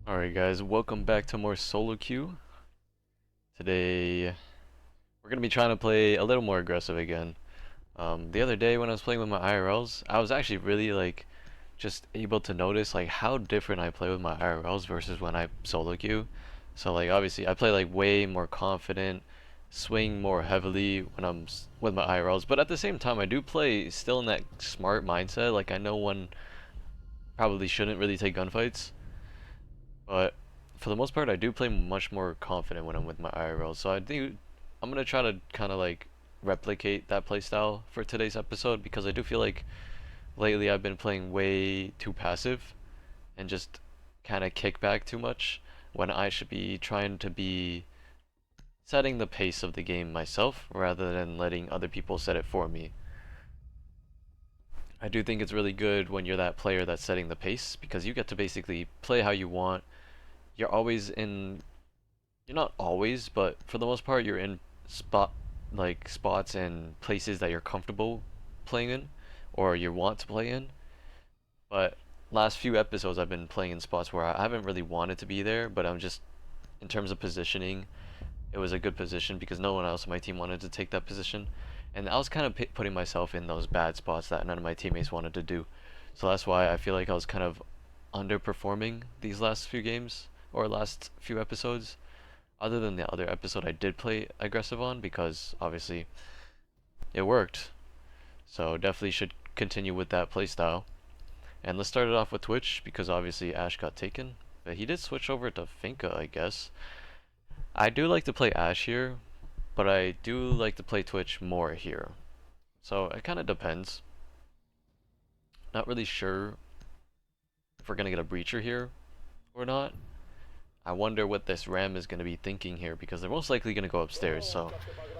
Alright guys, welcome back to more solo queue. Today we're gonna be trying to play a little more aggressive again. The other day when I was playing with my IRLs, I was actually really just able to notice how different I play with my IRLs versus when I solo queue. So obviously I play way more confident, swing more heavily when with my IRLs, but at the same time I do play still in that smart mindset. I know one probably shouldn't really take gunfights. But for the most part, I do play much more confident when I'm with my IRL. So I'm gonna try to kind of replicate that playstyle for today's episode because I do feel like lately I've been playing way too passive and just kind of kick back too much when I should be trying to be setting the pace of the game myself rather than letting other people set it for me. I do think it's really good when you're that player that's setting the pace because you get to basically play how you want. You're always in You're not always, but for the most part, you're in spots and places that you're comfortable playing in, or you want to play in. But last few episodes, I've been playing in spots where I haven't really wanted to be there, but I'm just in terms of positioning, it was a good position because no one else on my team wanted to take that position, and I was kind of putting myself in those bad spots that none of my teammates wanted to do. So that's why I feel like I was kind of underperforming these last few games or last few episodes other than the other episode I did play aggressive on because obviously it worked. So definitely should continue with that playstyle. And let's start it off with Twitch because obviously Ash got taken. But he did switch over to Finka, I guess. I do like to play Ash here, but I do like to play Twitch more here. So it kind of depends. Not really sure if we're going to get a breacher here or not. I wonder what this Ram is going to be thinking here because they're most likely going to go upstairs. So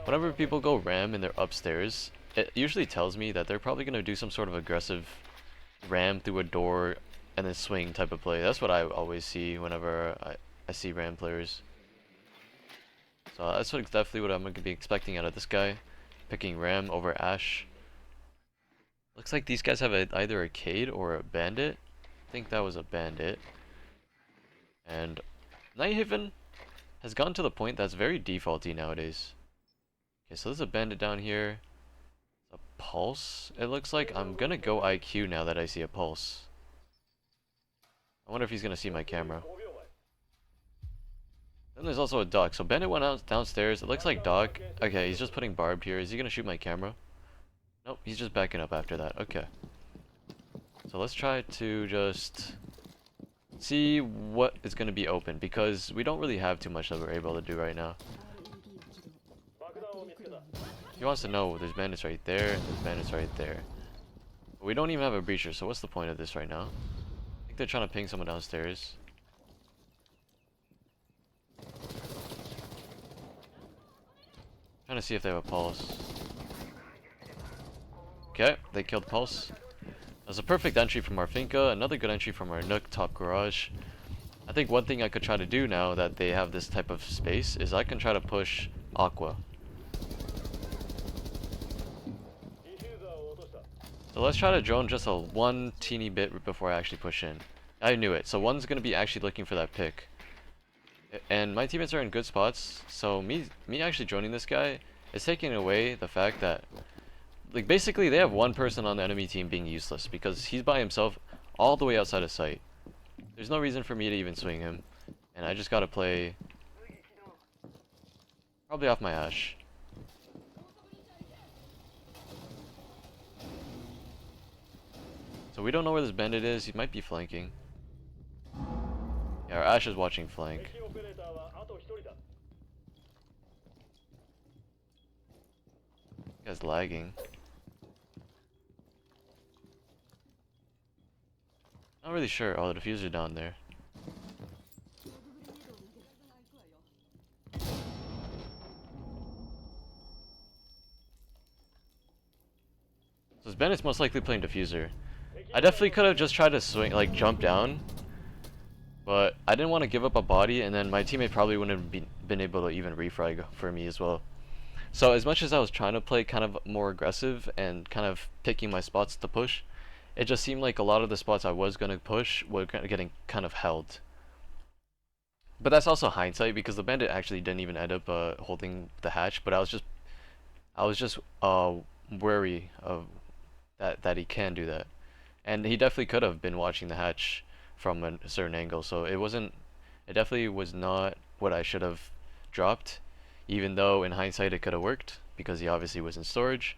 whenever people go Ram and they're upstairs, it usually tells me that they're probably going to do some sort of aggressive Ram through a door and then swing type of play. That's what I always see whenever I see Ram players. So that's definitely what I'm going to be expecting out of this guy. Picking Ram over Ash. Looks like these guys have either a Cade or a Bandit. I think that was a Bandit. And Nighthaven has gotten to the point that's very defaulty nowadays. Okay, so there's a bandit down here. A pulse, it looks like. I'm gonna go IQ now that I see a pulse. I wonder if he's gonna see my camera. Then there's also a duck. So bandit went out downstairs. It looks like duck. Okay, he's just putting barbed here. Is he gonna shoot my camera? Nope, he's just backing up after that. Okay. So let's try to just see what is going to be open because we don't really have too much that we're able to do right now. He wants to know there's bandits right there and there's bandits right there. But we don't even have a breacher, so what's the point of this right now? I think they're trying to ping someone downstairs. Trying to see if they have a pulse. Okay, they killed pulse. That's a perfect entry from our Finka, another good entry from our Nook top garage. I think one thing I could try to do now that they have this type of space is I can try to push Aqua. So let's try to drone just one teeny bit before I actually push in. I knew it. So one's going to be actually looking for that pick. And my teammates are in good spots, so me actually droning this guy is taking away the fact that basically they have one person on the enemy team being useless because he's by himself all the way outside of sight. There's no reason for me to even swing him, and I just gotta play probably off my Ash. So we don't know where this bandit is. He might be flanking. Yeah, our Ash is watching flank. This guy's lagging. Not really sure. Oh, the diffuser down there. So this bandit's most likely playing diffuser. I definitely could have just tried to swing, jump down, but I didn't want to give up a body, and then my teammate probably wouldn't have been able to even refrag for me as well. So as much as I was trying to play kind of more aggressive and kind of picking my spots to push, it just seemed like a lot of the spots I was going to push were getting kind of held. But that's also hindsight because the bandit actually didn't even end up holding the hatch. But I was just wary of that he can do that, and he definitely could have been watching the hatch from a certain angle. So it wasn't. It definitely was not what I should have dropped, even though in hindsight it could have worked because he obviously was in storage.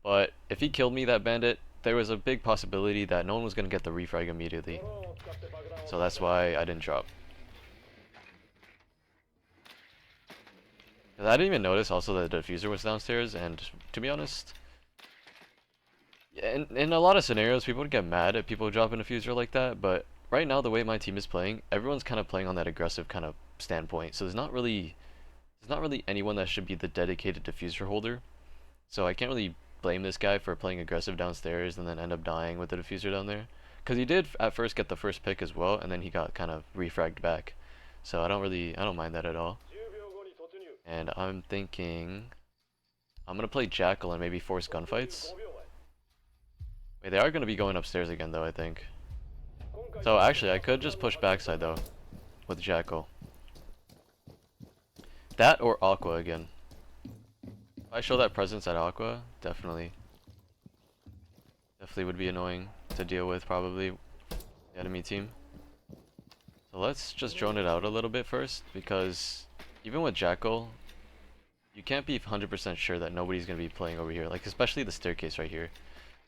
But if he killed me, that bandit, there was a big possibility that no one was gonna get the refrag immediately. So that's why I didn't drop. 'Cause I didn't even notice also that the diffuser was downstairs, and to be honest, in a lot of scenarios, people would get mad at people dropping a diffuser like that, but right now, the way my team is playing, everyone's kind of playing on that aggressive kind of standpoint, so there's not really anyone that should be the dedicated diffuser holder, so I can't really blame this guy for playing aggressive downstairs and then end up dying with the diffuser down there, because he did at first get the first pick as well, and then he got kind of refragged back, so I don't mind that at all. And I'm thinking I'm gonna play Jackal and maybe force gunfights. Wait, they are gonna be going upstairs again though, I think. So actually, I could just push backside though with Jackal. That or Aqua again. If I show that presence at Aqua, definitely would be annoying to deal with probably the enemy team. So let's just drone it out a little bit first, because even with Jackal, you can't be 100% sure that nobody's going to be playing over here, like especially the staircase right here.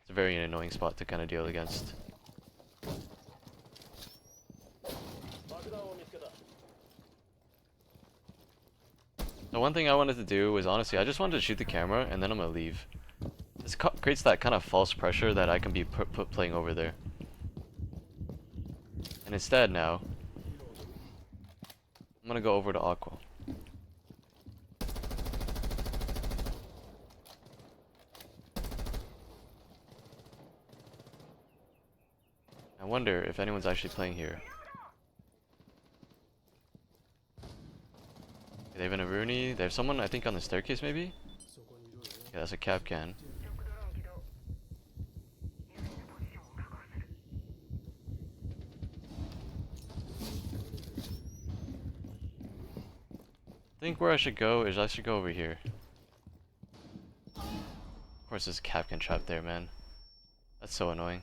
It's a very annoying spot to kind of deal against. The one thing I wanted to do was, honestly, I just wanted to shoot the camera and then I'm going to leave. This creates that kind of false pressure that I can be playing over there. And instead now, I'm going to go over to Aqua. I wonder if anyone's actually playing here. They have an Aruni. There's someone, I think, on the staircase, maybe? Yeah, that's a cap can. I think where I should go is I should go over here. Of course, there's a Capcan trap there, man. That's so annoying.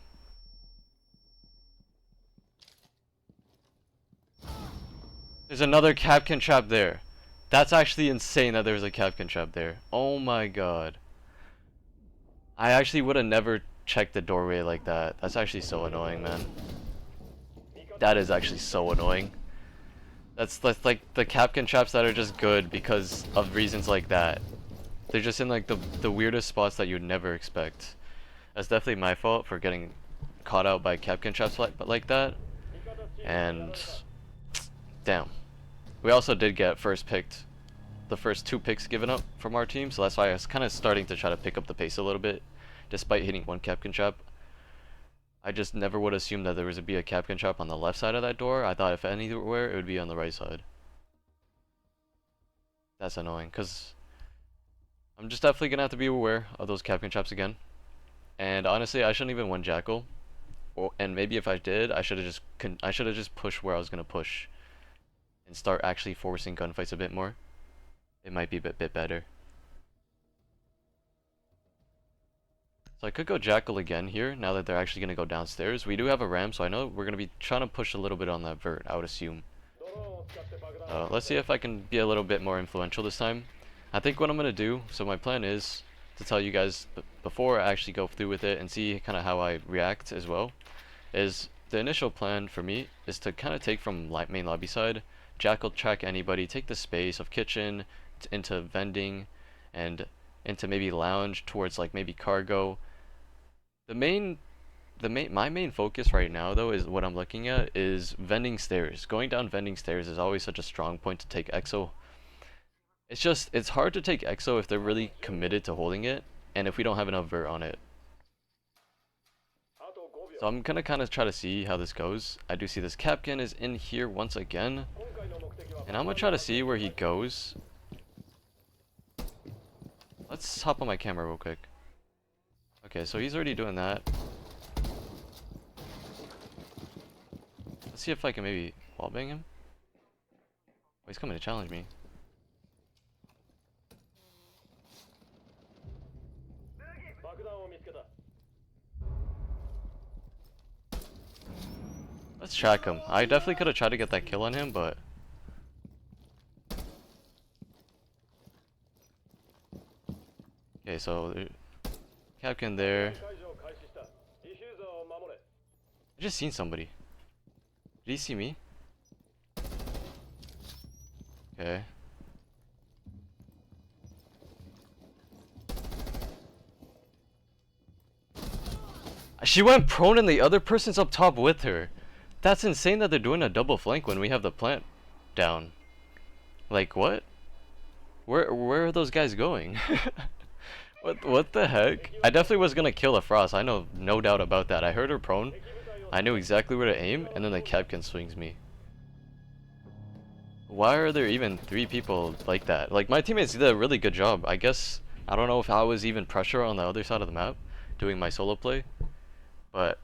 There's another Capcan trap there. That's actually insane that there's a Capcan trap there. Oh my god. I actually would have never checked the doorway like that. That's actually so annoying, man. That is actually so annoying. That's like the Capcan traps that are just good because of reasons like that. They're just in like the weirdest spots that you'd never expect. That's definitely my fault for getting caught out by Capcan traps like that. And damn. We also did get the first 2 picks given up from our team, so that's why I was kind of starting to try to pick up the pace a little bit, despite hitting 1 Capcan trap. I just never would assume that there was to be a Capcan trap on the left side of that door. I thought if anywhere, it would be on the right side. That's annoying, because I'm just definitely going to have to be aware of those Capcan traps again. And honestly, I shouldn't even win Jackal. And maybe if I did, I should have just pushed where I was going to push. And start actually forcing gunfights a bit more. It might be a bit better. So I could go Jackal again here, now that they're actually going to go downstairs. We do have a ramp, so I know we're going to be trying to push a little bit on that vert, I would assume. Let's see if I can be a little bit more influential this time. I think what I'm going to do, so my plan is to tell you guys before I actually go through with it and see kind of how I react as well, is the initial plan for me is to kind of take from main lobby side, Jackal track anybody, take the space of kitchen into vending and into maybe lounge towards like maybe cargo. My main focus right now though is what I'm looking at is vending stairs. Going down vending stairs is always such a strong point to take EXO. It's hard to take EXO if they're really committed to holding it and if we don't have enough vert on it. So I'm gonna kind of try to see how this goes. I do see this Capcan is in here once again. And I'm gonna try to see where he goes. Let's hop on my camera real quick. Okay, so he's already doing that. Let's see if I can maybe wallbang him. he's coming to challenge me. Let's track him. I definitely could have tried to get that kill on him, but... Okay, so... Capcan there. I just seen somebody. Did he see me? Okay. She went prone and the other person's up top with her. That's insane that they're doing a double flank when we have the plant down. Like, what? Where are those guys going? What the heck? I definitely was gonna kill a Frost. I know, no doubt about that. I heard her prone. I knew exactly where to aim, and then the Capcan swings me. Why are there even 3 people like that? Like, my teammates did a really good job. I guess, I don't know if I was even pressure on the other side of the map, doing my solo play. But,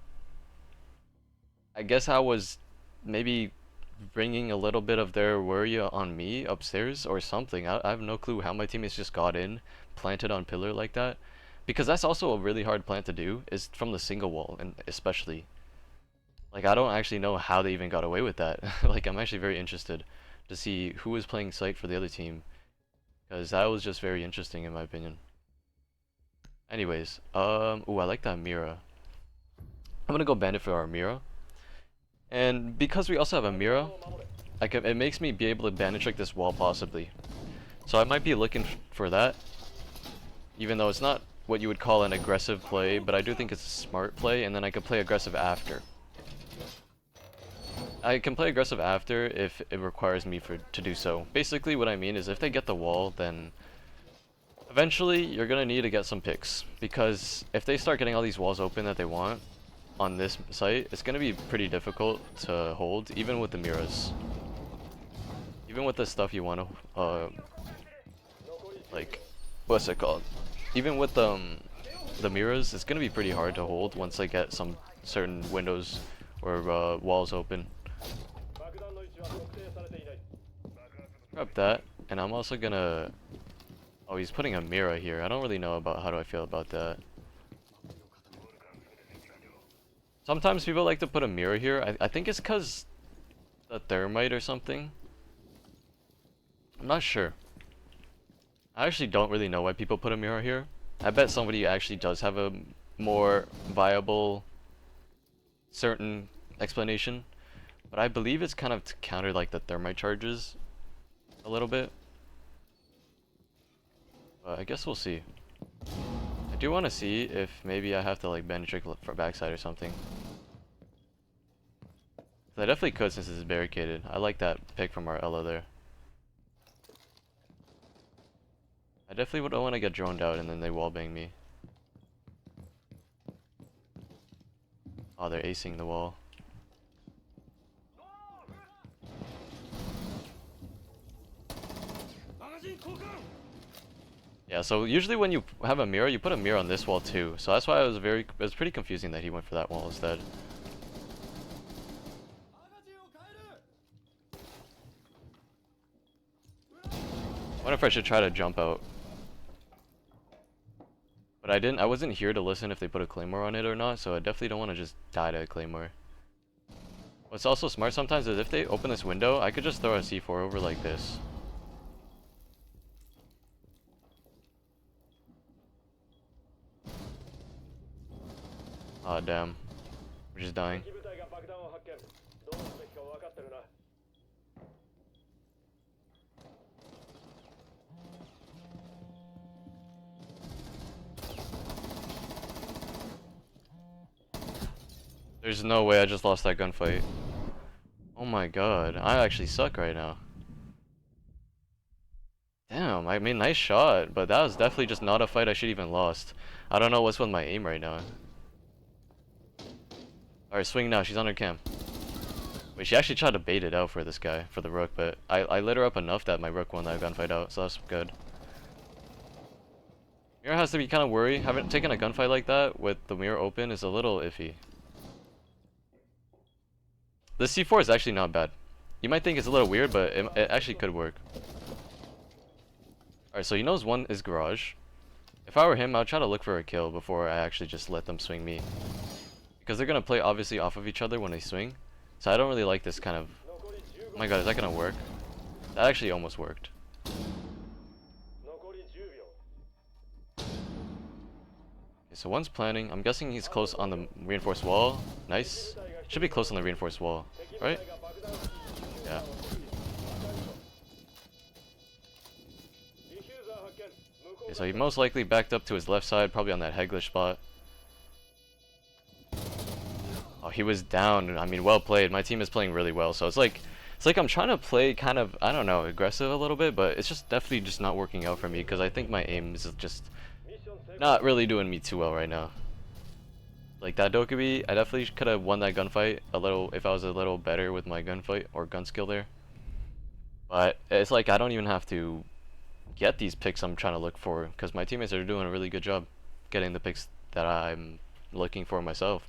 I guess I was maybe bringing a little bit of their worry on me upstairs or something. I have no clue how my teammates just got in, planted on pillar like that. Because that's also a really hard plant to do, is from the single wall, and especially. Like, I don't actually know how they even got away with that. Like, I'm actually very interested to see who was playing site for the other team. Because that was just very interesting in my opinion. Anyways, ooh, I like that Mira. I'm gonna go bandit for our Mira. And because we also have a Mira, it makes me be able to bandit trick this wall possibly. So I might be looking for that. Even though it's not what you would call an aggressive play, but I do think it's a smart play, and then I could play aggressive after. I can play aggressive after if it requires me to do so. Basically what I mean is if they get the wall, then eventually you're gonna need to get some picks. Because if they start getting all these walls open that they want on this site, it's gonna be pretty difficult to hold, even with the Miras. Even with the stuff you want to, like, what's it called? Even with the Miras, it's gonna be pretty hard to hold once they get some certain windows or walls open. Grab that, and I'm also gonna... Oh, he's putting a Mira here. I don't really know about how do I feel about that. Sometimes people like to put a Mira here. I think it's because the thermite or something. I'm not sure. I actually don't really know why people put a Mira here. I bet somebody actually does have a more viable certain explanation, but I believe it's kind of to counter like the thermite charges a little bit. But I guess we'll see. I do want to see if maybe I have to like bend trick for backside or something. I definitely could since it's barricaded. I like that pick from our Ella there. I definitely don't want to get droned out and then they wallbang me. Oh, they're acing the wall. Yeah, so usually when you have a mirror, you put a mirror on this wall too. So that's why it was pretty confusing that he went for that wall instead. I wonder if I should try to jump out. But I wasn't here to listen if they put a claymore on it or not, so I definitely don't want to just die to a claymore. What's also smart sometimes is if they open this window, I could just throw a C4 over like this. Aw, damn. We're just dying. There's no way I just lost that gunfight. Oh my god, I actually suck right now. Damn, I mean, nice shot, but that was definitely just not a fight I should even lost. I don't know what's with my aim right now. Alright, swing now, she's on her cam. Wait, she actually tried to bait it out for this guy, for the rook, but I lit her up enough that my rook won that gunfight out, so that's good. Mirror has to be kind of worried. Having taken a gunfight like that with the mirror open is a little iffy. This C4 is actually not bad. You might think it's a little weird, but it actually could work. Alright, so he knows one is garage. If I were him, I'd try to look for a kill before I actually just let them swing me. Because they're gonna play obviously off of each other when they swing. So I don't really like this kind of... Oh my god, is that gonna work? That actually almost worked. Okay, so one's planning. I'm guessing he's close on the reinforced wall. Nice. Should be close on the reinforced wall, right? Yeah. Okay, so he most likely backed up to his left side, probably on that Heglish spot. Oh, he was down. I mean, well played. My team is playing really well, so it's like I'm trying to play kind of, I don't know, aggressive a little bit, but it's just definitely just not working out for me because I think my aim is just not really doing me too well right now. Like that Dokkaebi, I definitely could have won that gunfight a little if I was a little better with my gunfight or gun skill there. But it's like I don't even have to get these picks I'm trying to look for because my teammates are doing a really good job getting the picks that I'm looking for myself.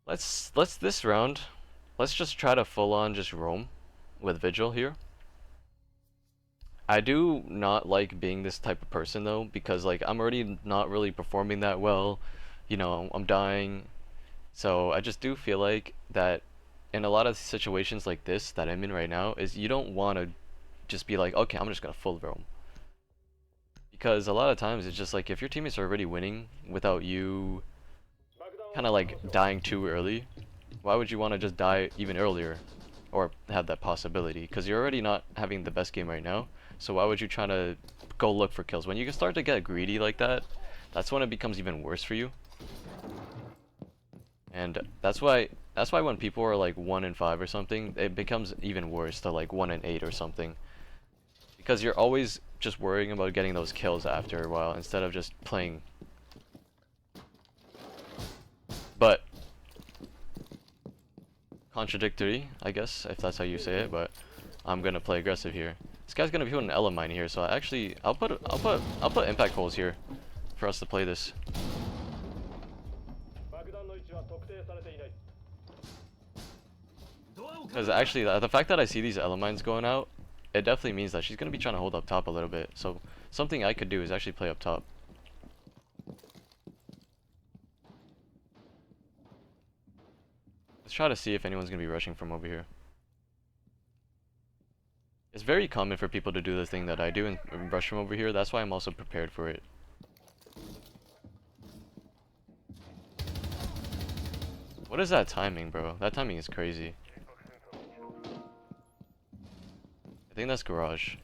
Let's this round, let's just try to full on just roam with Vigil here. I do not like being this type of person though because like I'm already not really performing that well. You know, I'm dying. So I just do feel like that in a lot of situations like this that I'm in right now is you don't want to just be like, okay, I'm just gonna full roam. Because a lot of times it's just like if your teammates are already winning without you kind of like dying too early, why would you want to just die even earlier or have that possibility? Because you're already not having the best game right now, so why would you try to go look for kills? When you can start to get greedy like that, that's when it becomes even worse for you. And that's why when people are like 1 in 5 or something, it becomes even worse to like 1 in 8 or something. Because you're always just worrying about getting those kills after a while instead of just playing. But contradictory, I guess, if that's how you say it, but I'm gonna play aggressive here. This guy's gonna be putting an Elemine here, so I'll put impact holes here for us to play this. Because actually, the fact that I see these Elemines going out, it definitely means that she's gonna be trying to hold up top a little bit. So something I could do is actually play up top. Let's try to see if anyone's gonna be rushing from over here. It's very common for people to do the thing that I do and rush from over here. That's why I'm also prepared for it. What is that timing, bro? That timing is crazy. I think that's garage.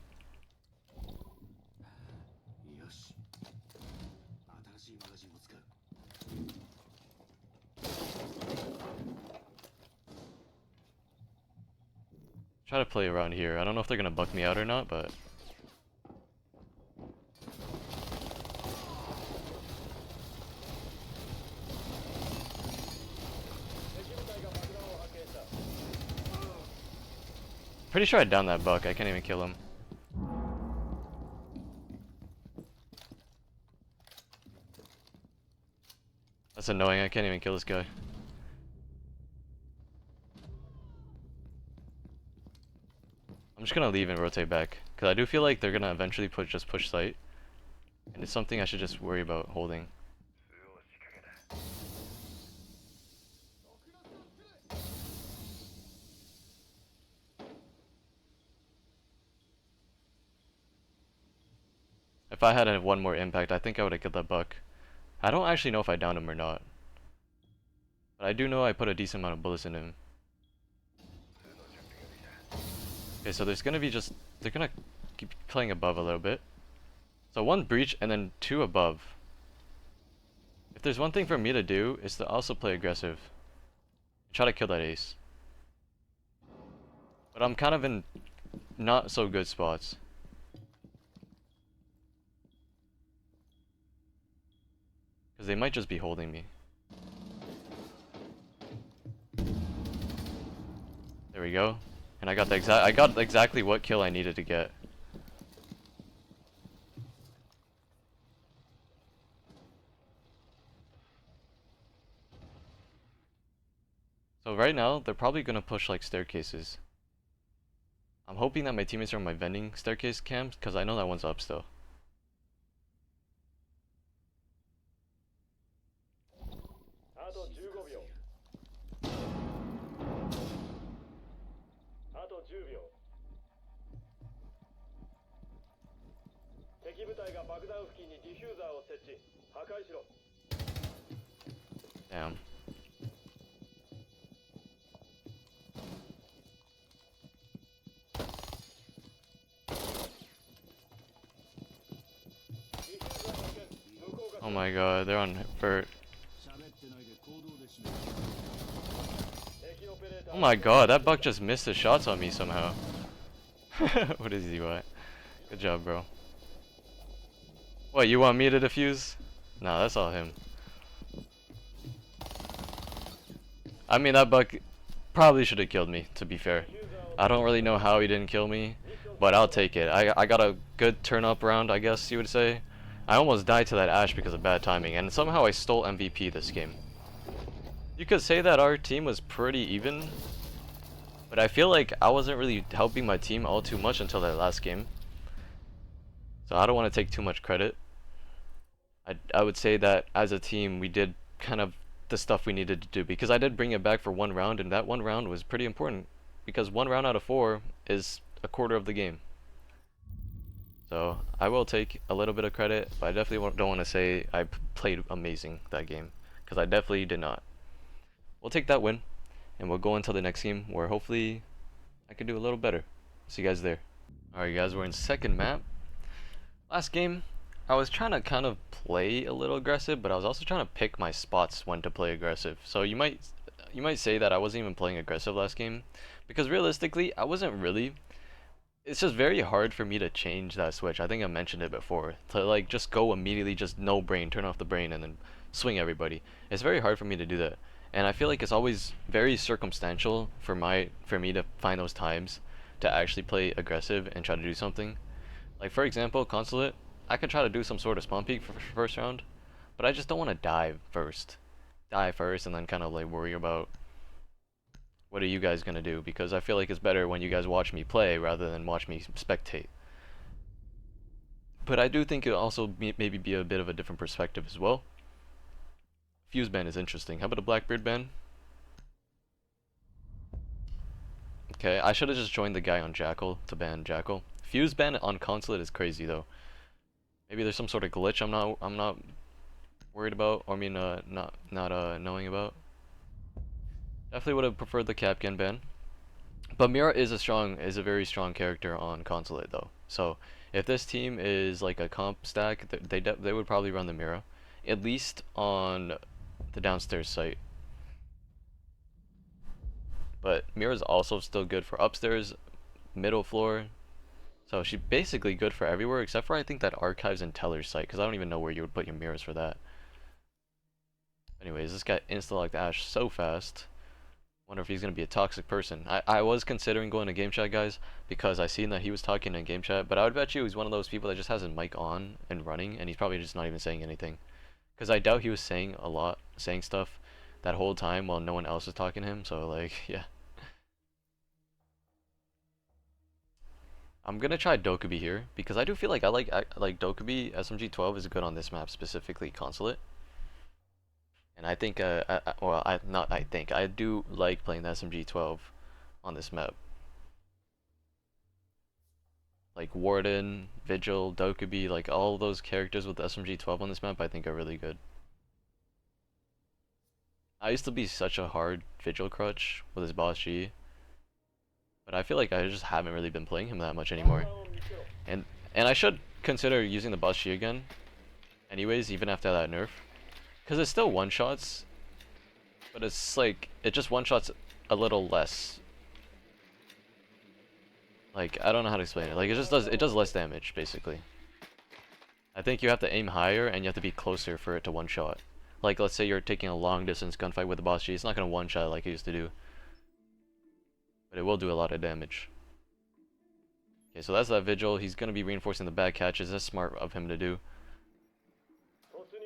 Try to play around here. I don't know if they're gonna buck me out or not, but pretty sure I downed that buck. I can't even kill him. That's annoying. I can't even kill this guy. I'm just gonna leave and rotate back because I do feel like they're gonna eventually push site, and it's something I should just worry about holding. If I had one more impact, I think I would have killed that buck. I don't actually know if I downed him or not, but I do know I put a decent amount of bullets in him. Okay, so there's gonna be they're gonna keep playing above a little bit. So 1 breach and then 2 above. If there's one thing for me to do, is to also play aggressive. Try to kill that ace. But I'm kind of in not so good spots. Because they might just be holding me. There we go. And I got exactly what kill I needed to get. So right now they're probably gonna push like staircases. I'm hoping that my teammates are on my vending staircase cams because I know that one's up still. Damn. Oh my god, they're on vert. Oh my god, that buck just missed his shots on me somehow. What is he, what? Good job, bro. What, you want me to defuse? Nah, that's all him. I mean, that buck probably should have killed me, to be fair. I don't really know how he didn't kill me, but I'll take it. I got a good turn-up round, I guess you would say. I almost died to that Ashe because of bad timing, and somehow I stole MVP this game. You could say that our team was pretty even, but I feel like I wasn't really helping my team all too much until that last game. So I don't want to take too much credit. I would say that as a team we did kind of the stuff we needed to do, because I did bring it back for one round, and that one round was pretty important because one round out of 4 is a quarter of the game. So I will take a little bit of credit, but I definitely don't want to say I played amazing that game, because I definitely did not. We'll take that win, and we'll go into the next game where hopefully I can do a little better. See you guys there. Alright guys, we're in second map. Last game, I was trying to kind of play a little aggressive, but I was also trying to pick my spots when to play aggressive. So you might say that I wasn't even playing aggressive last game, because realistically I wasn't really. It's just very hard for me to change that switch. I think I mentioned it before, to like just go immediately, just no brain, turn off the brain and then swing everybody. It's very hard for me to do that, and I feel like it's always very circumstantial for me to find those times to actually play aggressive and try to do something. Like for example, Consulate, I could try to do some sort of spawn peek for first round, but I just don't want to dive first and then kind of like worry about what are you guys gonna do, because I feel like it's better when you guys watch me play rather than watch me spectate. But I do think it'll also maybe be a bit of a different perspective as well. Fuse ban is interesting. How about a Blackbeard ban? Okay, I should have just joined the guy on Jackal to ban Jackal. Fuse ban on Consulate is crazy though. Maybe there's some sort of glitch I'm not worried about, or I mean not knowing about. Definitely would have preferred the Capcan ban. But Mira is a very strong character on Consulate though. So if this team is like a comp stack, they would probably run the Mira, at least on the downstairs site. But Mira's also still good for upstairs, middle floor. So she's basically good for everywhere except for I think that Archives and Teller's site, because I don't even know where you would put your mirrors for that. Anyways, this guy insta-locked Ashe so fast. Wonder if he's gonna be a toxic person. I was considering going to game chat, guys, because I seen that he was talking in game chat, but I would bet you he's one of those people that just has his mic on and running, and he's probably just not even saying anything. Because I doubt he was saying stuff that whole time while no one else was talking to him. So like, yeah. I'm gonna try Dokubi here because I do feel like I like Dokubi. SMG-12 is good on this map, specifically Consulate. And I think I do like playing the SMG-12 on this map. Like Warden, Vigil, Dokubi, like all those characters with the SMG-12 on this map I think are really good. I used to be such a hard Vigil crutch with his boss G, but I feel like I just haven't really been playing him that much anymore. And I should consider using the boss G again anyways, even after that nerf. Because it still one-shots, but it's like, it just one-shots a little less. Like, I don't know how to explain it. Like, it does less damage, basically. I think you have to aim higher, and you have to be closer for it to one-shot. Like, let's say you're taking a long-distance gunfight with the boss G, it's not going to one-shot like it used to do. But it will do a lot of damage. Okay, so that's that Vigil. He's going to be reinforcing the bad catches. That's smart of him to do.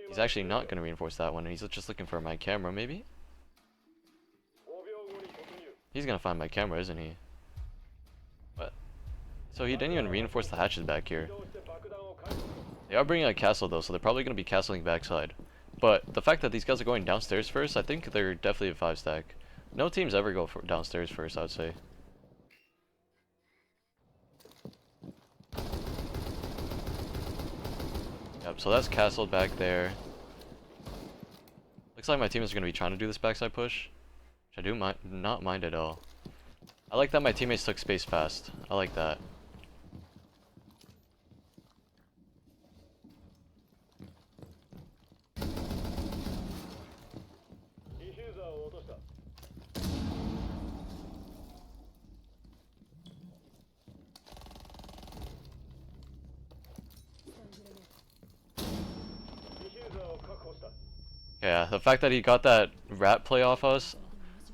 He's actually not going to reinforce that one. He's just looking for my camera, maybe? He's gonna find my camera, isn't he? What? So he didn't even reinforce the hatches back here. They are bringing a castle though, so they're probably gonna be castling backside. But the fact that these guys are going downstairs first, I think they're definitely a 5-stack. No teams ever go for downstairs first, I'd say. Yep, so that's castled back there. Looks like my teammates are going to be trying to do this backside push, which I do not mind at all. I like that my teammates took space fast. I like that. Yeah, the fact that he got that rat play off on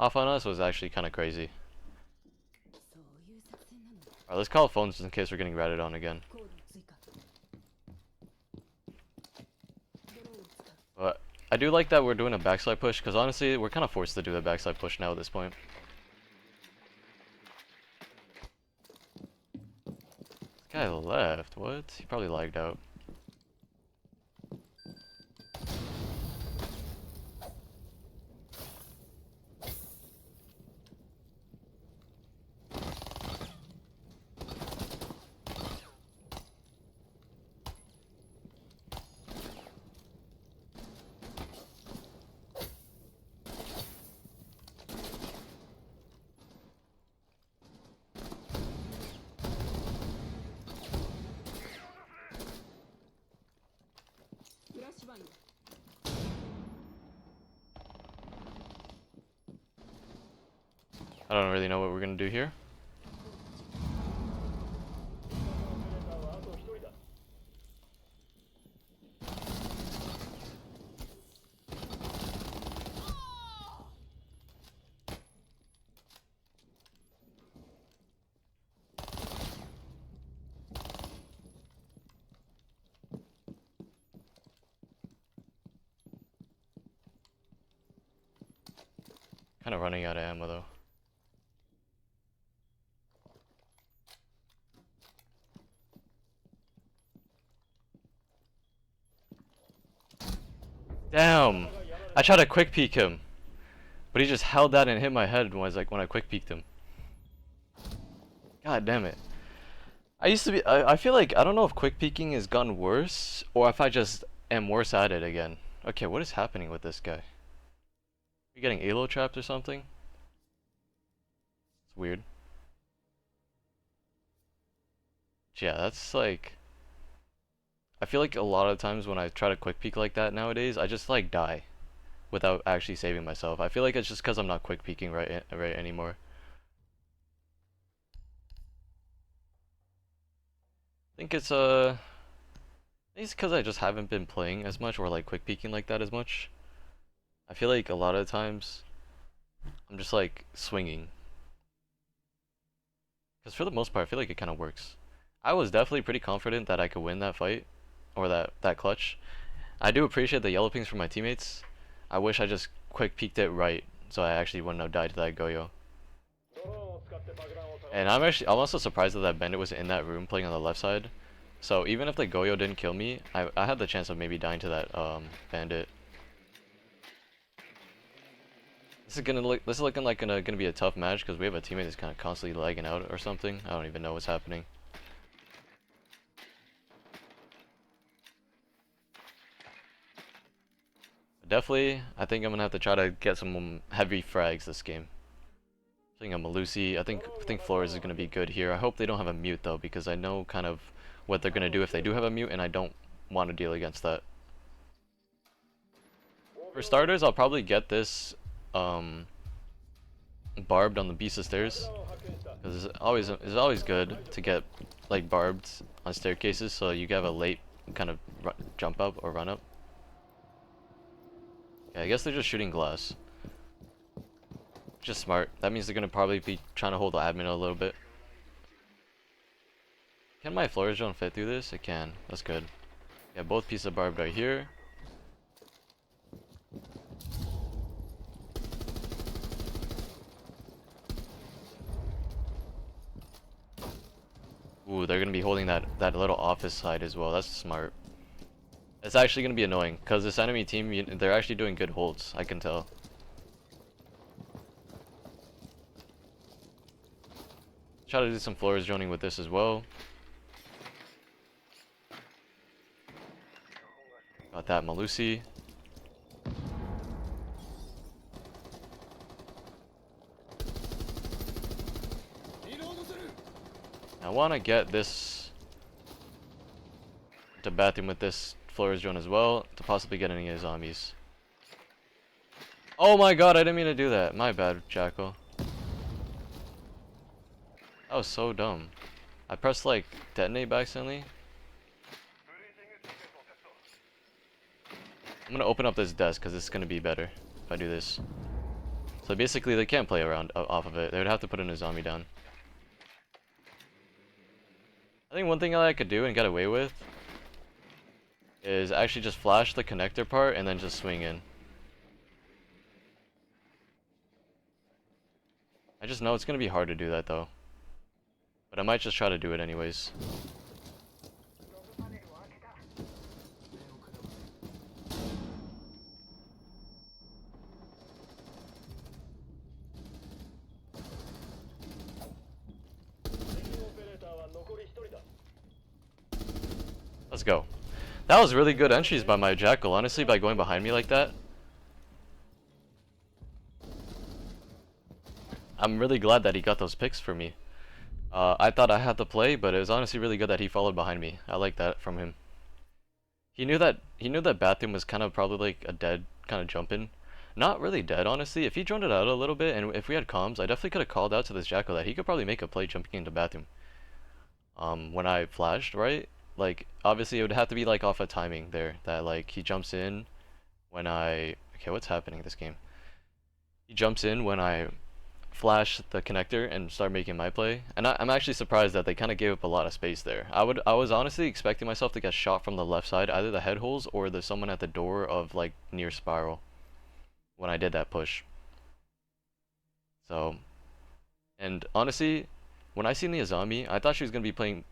us was actually kind of crazy. Alright, let's call phones just in case we're getting ratted on again. But I do like that we're doing a backside push, because honestly, we're kind of forced to do a backside push now at this point. This guy left, what? He probably lagged out. I don't really know what we're gonna do here. Kind of running out of ammo though. Damn! I tried to quick peek him, but he just held that and hit my head when I quick peeked him. God damn it! I used to be. I feel like I don't know if quick peeking has gotten worse or if I just am worse at it again. Okay, what is happening with this guy? You getting elo trapped or something? It's weird. Yeah, that's like. I feel like a lot of times when I try to quick peek like that nowadays, I just like die without actually saving myself. I feel like it's just because I'm not quick peeking right anymore. I think it's because I just haven't been playing as much or like quick peeking like that as much. I feel like a lot of times I'm just like swinging. Because for the most part, I feel like it kind of works. I was definitely pretty confident that I could win that fight. Or that clutch. I do appreciate the yellow pings from my teammates. I wish I just quick peeked it right, so I actually wouldn't have died to that Goyo. And I'm also surprised that bandit was in that room playing on the left side. So even if the Goyo didn't kill me, I had the chance of maybe dying to that bandit. This is looking like gonna be a tough match because we have a teammate that's kind of constantly lagging out or something. I don't even know what's happening. Definitely, I think I'm gonna have to try to get some heavy frags this game. I think I'm a Lucy. I think Flores is gonna be good here. I hope they don't have a mute though, because I know kind of what they're gonna do if they do have a mute, and I don't want to deal against that. For starters, I'll probably get this barbed on the beast of stairs, because it's always good to get like barbed on staircases, so you have a late kind of jump up or run up. Yeah, I guess they're just shooting glass. Just smart. That means they're gonna probably be trying to hold the admin a little bit. Can my Flores drone fit through this? It can. That's good. Yeah, both pieces of barbed right here. Ooh, they're gonna be holding that little office side as well. That's smart. It's actually gonna be annoying because this enemy team, they're actually doing good holds. I can tell. Try to do some floors joining with this as well. Got that Malusi. I want to get this to bathroom with this floors drone as well to possibly get any zombies. Oh my god, I didn't mean to do that. My bad, Jackal. That was so dumb. I pressed like detonate by accidentally. I'm gonna open up this desk because it's gonna be better if I do this. So basically they can't play around off of it. They would have to put in a zombie down. I think one thing that I could do and get away with is actually just flash the connector part and then just swing in. I just know it's gonna be hard to do that though. But I might just try to do it anyways. Let's go. That was really good entries by my Jackal, honestly, by going behind me like that. I'm really glad that he got those picks for me. I thought I had to play, but it was honestly really good that he followed behind me. I like that from him. He knew that bathroom was kind of probably like a dead kind of jump in. Not really dead, honestly. If he droned it out a little bit, and if we had comms, I definitely could have called out to this Jackal that he could probably make a play jumping into bathroom. When I flashed, right? Like, obviously it would have to be like off of timing there. That like, he jumps in when I... Okay, what's happening this game? He jumps in when I flash the connector and start making my play. And I'm actually surprised that they kind of gave up a lot of space there. I was honestly expecting myself to get shot from the left side, either the head holes or there's someone at the door of like near spiral when I did that push. So, and honestly, when I seen the Azami, I thought she was gonna be playing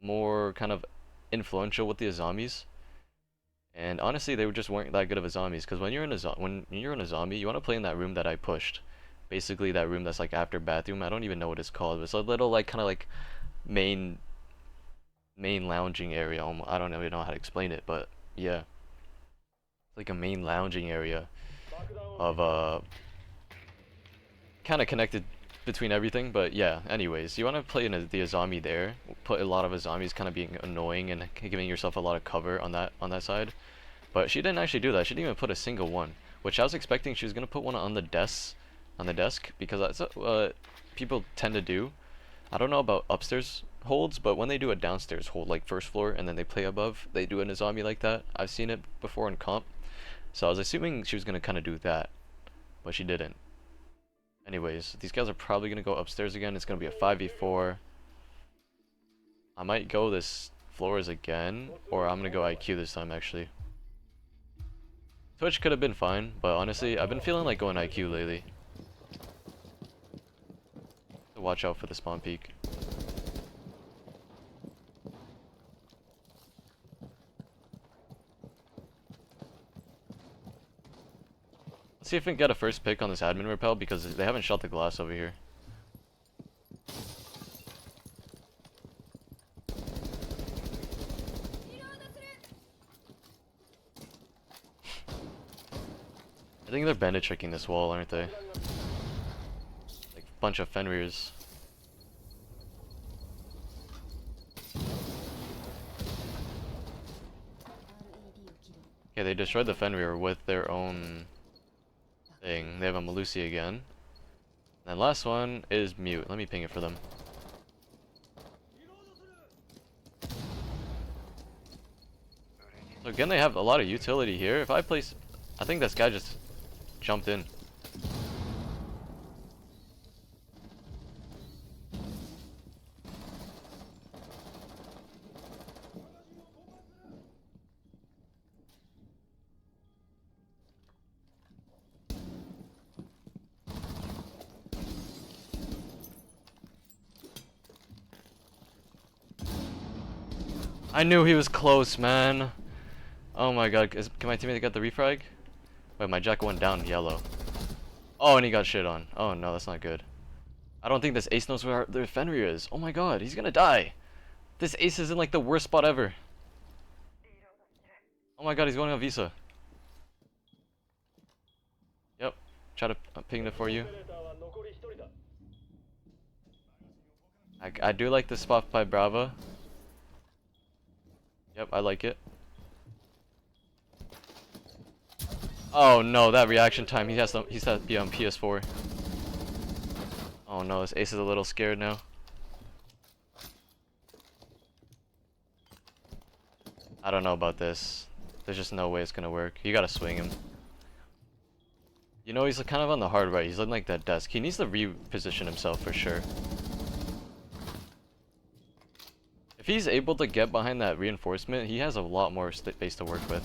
more kind of influential with the Azamis. And honestly, they just weren't that good of Azamis because when you're in a zombie, you want to play in that room that I pushed. Basically that room that's like after bathroom. I don't even know what it's called. It's a little like kind of like main lounging area. I don't even know how to explain it, but yeah. It's like a main lounging area of kind of connected between everything, but yeah, anyways, you want to play in the Azami there, put a lot of Azamis kind of being annoying and giving yourself a lot of cover on that side. But she didn't actually do that. She didn't even put a single one, which I was expecting she was going to put one on the desk because that's what people tend to do. I don't know about upstairs holds, but when they do a downstairs hold, like first floor, and then they play above, they do an Azami like that. I've seen it before in comp, so I was assuming she was going to kind of do that, but she didn't. Anyways, these guys are probably going to go upstairs again. It's going to be a 5v4. I might go this floors again, or I'm going to go IQ this time, actually. Twitch could have been fine, but honestly, I've been feeling like going IQ lately. So watch out for the spawn peak. Let's see if we can get a first pick on this admin repel because they haven't shot the glass over here. I think they're bandit tricking this wall, aren't they? Like a bunch of Fenriers. Okay, they destroyed the Fenrir with their own thing. They have a Malusi again. And last one is mute. Let me ping it for them. So again, they have a lot of utility here. If I place... I think this guy just jumped in. I knew he was close, man. Oh my god, can my teammate get the refrag? Wait, my jack went down yellow. Oh, and he got shit on. Oh no, that's not good. I don't think this ace knows where the Fenrir is. Oh my god, he's gonna die. This ace is in like the worst spot ever. Oh my god, he's going on Visa. Yep, try to ping it for you. I do like the spot by Brava. Yep, I like it. Oh no, that reaction time. He's to be on PS4. Oh no, this ace is a little scared now. I don't know about this. There's just no way it's gonna work. You gotta swing him. You know, he's kind of on the hard right. He's on like that desk. He needs to reposition himself for sure. If he's able to get behind that reinforcement, he has a lot more space to work with.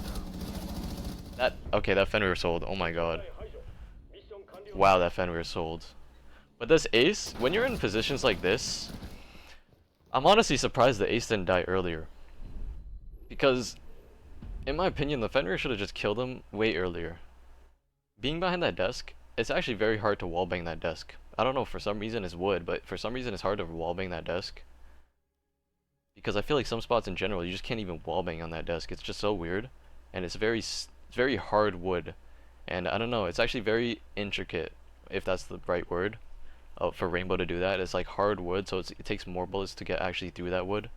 Okay, that Fenrir sold. Oh my god. Wow, that Fenrir sold. But this ace, when you're in positions like this, I'm honestly surprised the ace didn't die earlier. Because, in my opinion, the Fenrir should have just killed him way earlier. Being behind that desk, it's actually very hard to wallbang that desk. I don't know, for some reason it's wood, but for some reason it's hard to wallbang that desk. Because I feel like some spots in general, you just can't even wallbang on that desk. It's just so weird. And it's very hard wood. And I don't know, it's actually very intricate, if that's the right word, for Rainbow to do that. It's like hard wood, so it takes more bullets to get actually through that wood.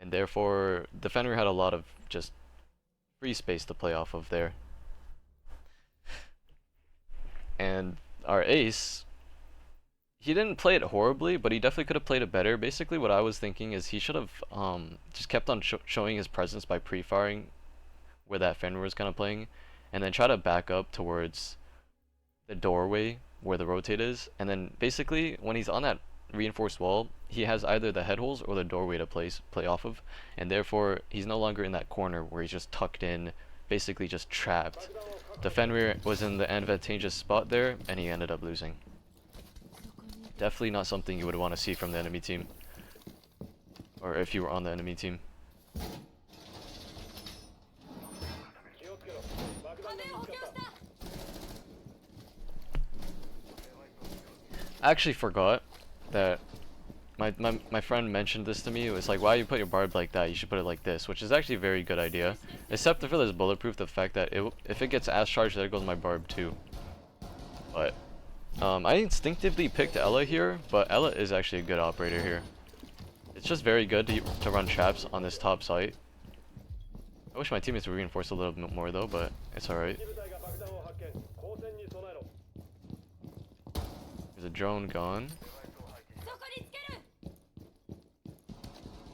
And therefore, the Fenrir had a lot of just free space to play off of there. And our ace, he didn't play it horribly, but he definitely could have played it better. Basically, what I was thinking is he should have just kept on showing his presence by pre-firing where that Fenrir was kind of playing, and then try to back up towards the doorway where the rotate is. And then basically, when he's on that reinforced wall, he has either the head holes or the doorway to play off of, and therefore he's no longer in that corner where he's just tucked in, basically just trapped. The Fenrir was in the advantageous spot there, and he ended up losing. Definitely not something you would want to see from the enemy team, or if you were on the enemy team. I actually forgot that my friend mentioned this to me. It was like, why you put your barb like that? You should put it like this, which is actually a very good idea. Except for this bulletproof, the fact that if it gets ass charged, there goes my barb too. But I instinctively picked Ela here, but Ela is actually a good operator here. It's just very good to run traps on this top site. I wish my teammates would reinforce a little bit more though, but it's alright. There's a drone gone.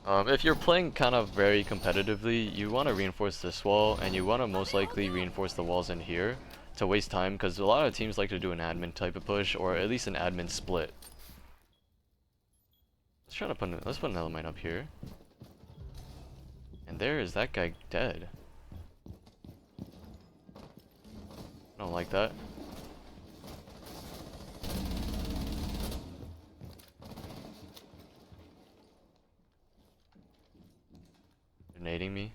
If you're playing kind of very competitively, you want to reinforce this wall, and you want to most likely reinforce the walls in here to waste time, because a lot of teams like to do an admin type of push, or at least an admin split. Let's put an element up here. And there is that guy dead. I don't like that. Nading me.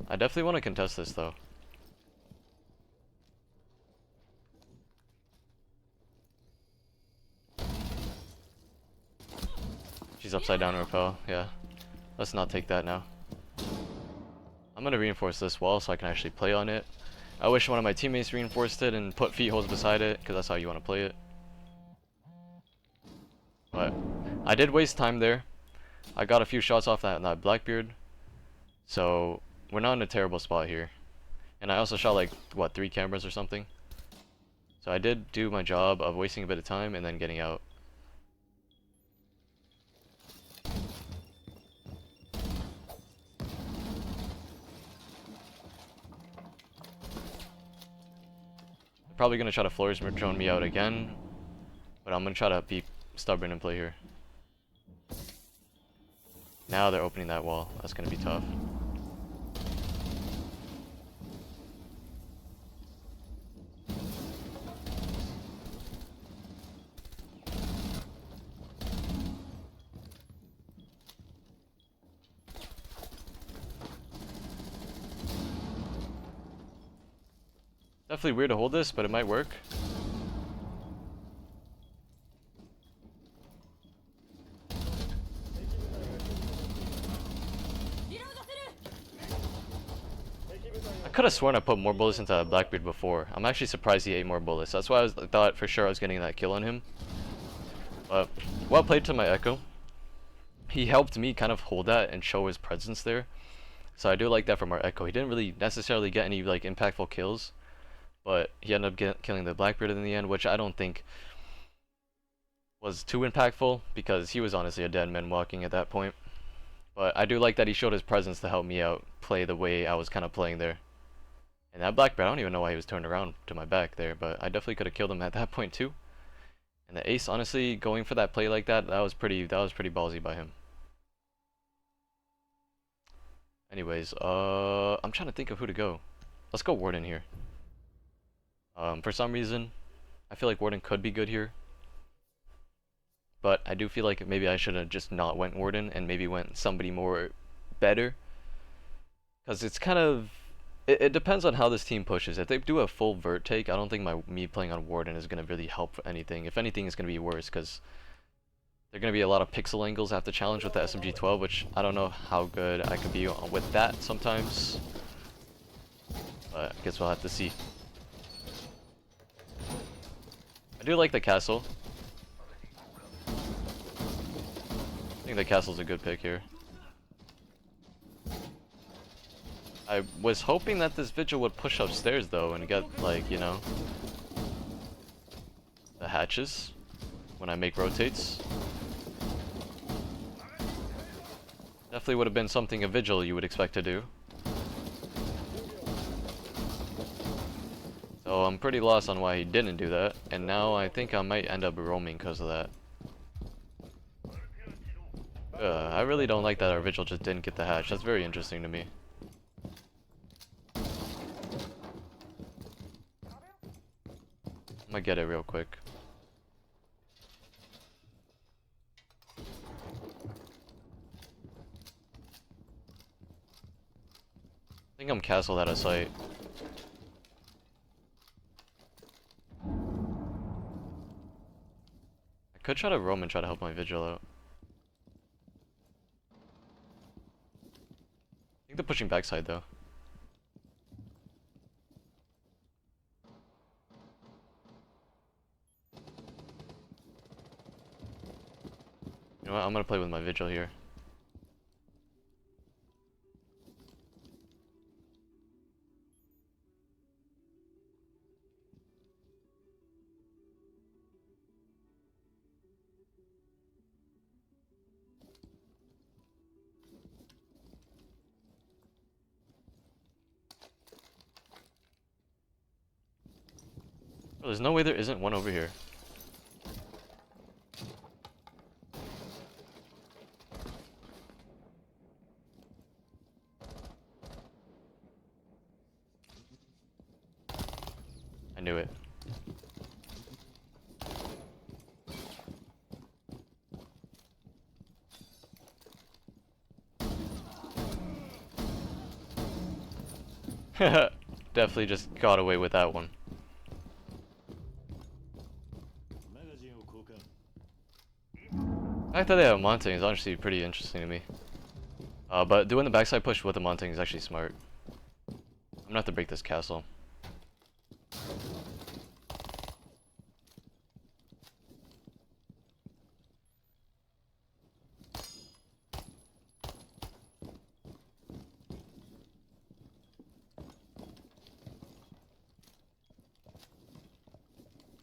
I definitely want to contest this though. She's upside down repel, yeah. Let's not take that now. I'm gonna reinforce this wall so I can actually play on it. I wish one of my teammates reinforced it and put feet holes beside it, because that's how you want to play it. But I did waste time there. I got a few shots off that Blackbeard, so we're not in a terrible spot here. And I also shot like, what, 3 cameras or something? So I did do my job of wasting a bit of time and then getting out. Probably gonna try to floors drone me out again, but I'm gonna try to be stubborn and play here. Now they're opening that wall. That's gonna be tough. Definitely weird to hold this, but it might work. I could have sworn I put more bullets into Blackbeard before. I'm actually surprised he ate more bullets. That's why I thought for sure I was getting that kill on him. But well played to my Echo. He helped me kind of hold that and show his presence there. So I do like that from our Echo. He didn't really necessarily get any like impactful kills, but he ended up killing the Blackbeard in the end, which I don't think was too impactful because he was honestly a dead man walking at that point. But I do like that he showed his presence to help me out play the way I was kind of playing there. And that Blackbeard, I don't even know why he was turned around to my back there, but I definitely could have killed him at that point too. And the ace, honestly, going for that play like that, that was pretty ballsy by him. Anyways, I'm trying to think of who to go. Let's go Warden here. For some reason, I feel like Warden could be good here. But I do feel like maybe I should have just not went Warden and maybe went somebody more better. Because it's kind of... It depends on how this team pushes. If they do a full vert take, I don't think me playing on Warden is going to really help anything. If anything, it's going to be worse because there are going to be a lot of pixel angles I have to challenge with the SMG-12, which I don't know how good I could be with that sometimes. But I guess we'll have to see. I do like the castle. I think the castle's a good pick here. I was hoping that this Vigil would push upstairs though and get like, you know, the hatches when I make rotates. Definitely would have been something a Vigil you would expect to do. So I'm pretty lost on why he didn't do that, and now I think I might end up roaming because of that. I really don't like that our Vigil just didn't get the hatch. That's very interesting to me. I'm gonna get it real quick. I think I'm castled out of sight. I could try to roam and try to help my Vigil out. I think they're pushing backside though. You know what, I'm gonna play with my Vigil here. Oh, there's no way there isn't one over here. I knew it. Definitely just got away with that one. The fact that they have Montang is honestly pretty interesting to me. But doing the backside push with the Montang is actually smart. I'm gonna have to break this castle.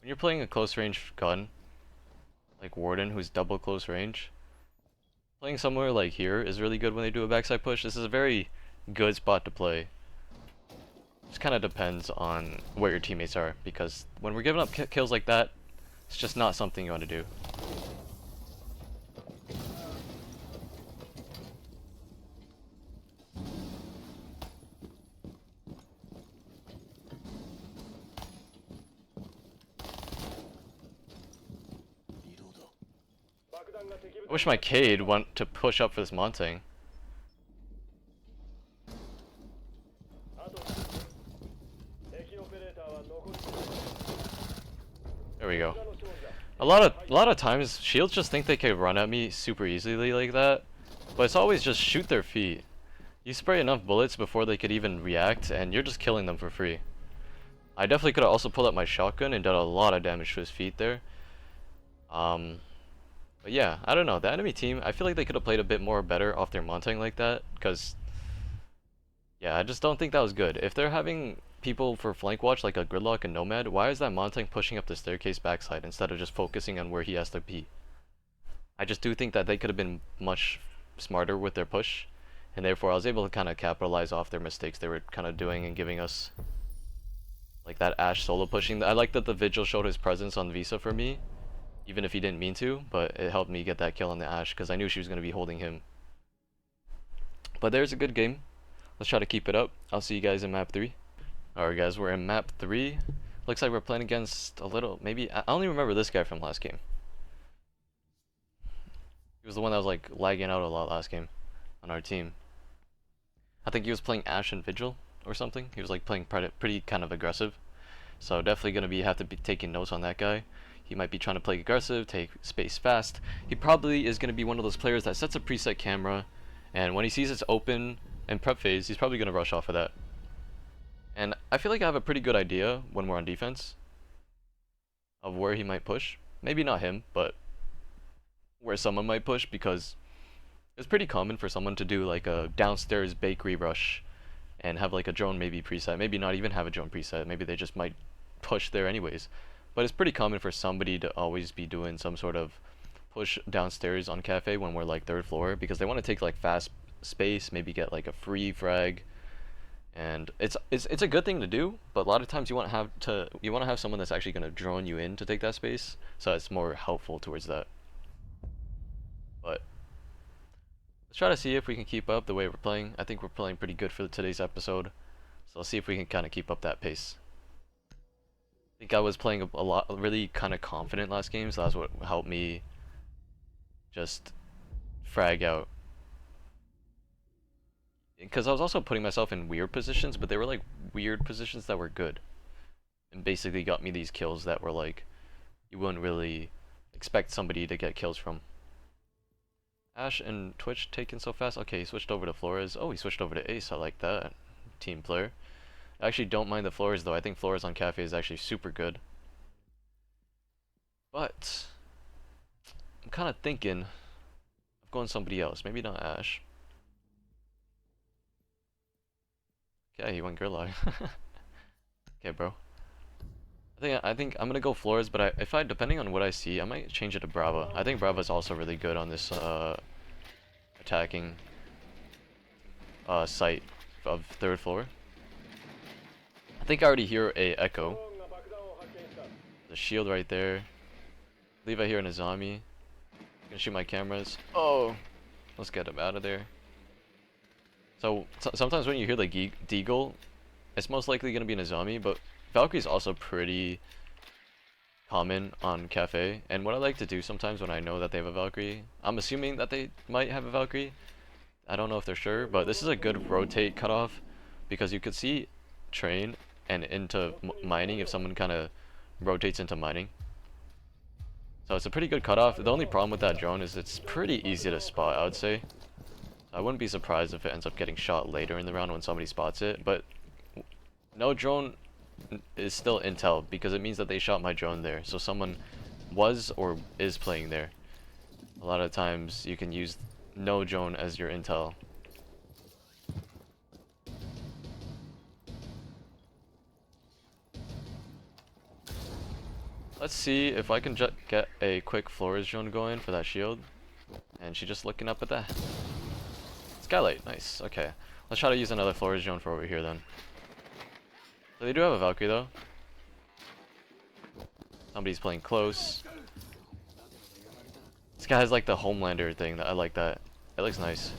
When you're playing a close range gun, like Warden, who's double close range, playing somewhere like here is really good when they do a backside push. This is a very good spot to play. Just kind of depends on where your teammates are, because when we're giving up kills like that, it's just not something you want to do. I wish my Cade went to push up for this Montang. There we go. A lot of times shields just think they can run at me super easily like that, but it's always just shoot their feet. You spray enough bullets before they could even react, and you're just killing them for free. I definitely could have also pulled out my shotgun and done a lot of damage to his feet there. But yeah, I don't know. The enemy team, I feel like they could have played a bit more better off their Montang like that, because yeah, I just don't think that was good. If they're having people for flank watch like a Gridlock and Nomad, why is that Montang pushing up the staircase backside instead of just focusing on where he has to be? I just do think that they could have been much smarter with their push, and therefore I was able to kind of capitalize off their mistakes they were kind of doing and giving us like that Ashe solo pushing. I like that the Vigil showed his presence on Visa for me, even if he didn't mean to, but it helped me get that kill on the Ashe because I knew she was going to be holding him. But there's a good game. Let's try to keep it up. I'll see you guys in map 3. Alright guys, we're in map 3. Looks like we're playing against a little, maybe, I only remember this guy from last game. He was the one that was like lagging out a lot last game on our team. I think he was playing Ashe and Vigil or something. He was like playing pretty kind of aggressive. So definitely going to have to be taking notes on that guy. He might be trying to play aggressive, take space fast. He probably is going to be one of those players that sets a preset camera, and when he sees it's open in prep phase, he's probably going to rush off of that. And I feel like I have a pretty good idea when we're on defense of where he might push. Maybe not him, but where someone might push, because it's pretty common for someone to do like a downstairs bakery rush and have like a drone maybe preset, maybe not even have a drone preset, maybe they just might push there anyways. But it's pretty common for somebody to always be doing some sort of push downstairs on cafe when we're like 3rd floor, because they want to take like fast space, maybe get like a free frag. And it's a good thing to do, but a lot of times you want to have someone that's actually going to drone you in to take that space, so it's more helpful towards that. But let's try to see if we can keep up the way we're playing. I think we're playing pretty good for today's episode, so let's see if we can kind of keep up that pace. I think I was playing a lot, really kind of confident last game, so that's what helped me just frag out. Because I was also putting myself in weird positions, but they were like weird positions that were good, and basically got me these kills that were like you wouldn't really expect somebody to get kills from. Ashe and Twitch taken so fast. Okay, he switched over to Flores. Oh, he switched over to Ace. I like that. Team player. I actually don't mind the Flores though. I think Flores on Cafe is actually super good. But I'm kind of thinking of going somebody else. Maybe not Ashe. Okay, he went Gridlock. Okay, bro. I think I'm gonna go Flores, but if I depending on what I see, I might change it to Brava. I think Brava is also really good on this attacking site of 3rd floor. I think I already hear a echo. The shield right there. I believe I hear an Azami. Gonna shoot my cameras. Oh, let's get him out of there. So sometimes when you hear the Deagle, it's most likely going to be an Azami, but Valkyrie's also pretty common on Cafe. And what I like to do sometimes when I know that they have a Valkyrie, I'm assuming that they might have a Valkyrie. I don't know if they're sure, but this is a good rotate cutoff, because you could see train and into mining if someone kind of rotates into mining. So it's a pretty good cutoff. The only problem with that drone is it's pretty easy to spot, I would say. I wouldn't be surprised if it ends up getting shot later in the round when somebody spots it, but no drone is still intel, because it means that they shot my drone there, so someone was or is playing there. A lot of times you can use no drone as your intel. Let's see if I can get a quick Flores drone going for that shield. And she's just looking up at that. Skylight, nice. Okay, let's try to use another Flores drone for over here then. So they do have a Valkyrie though. Somebody's playing close. This guy has like the Homelander thing. I like that. It looks nice.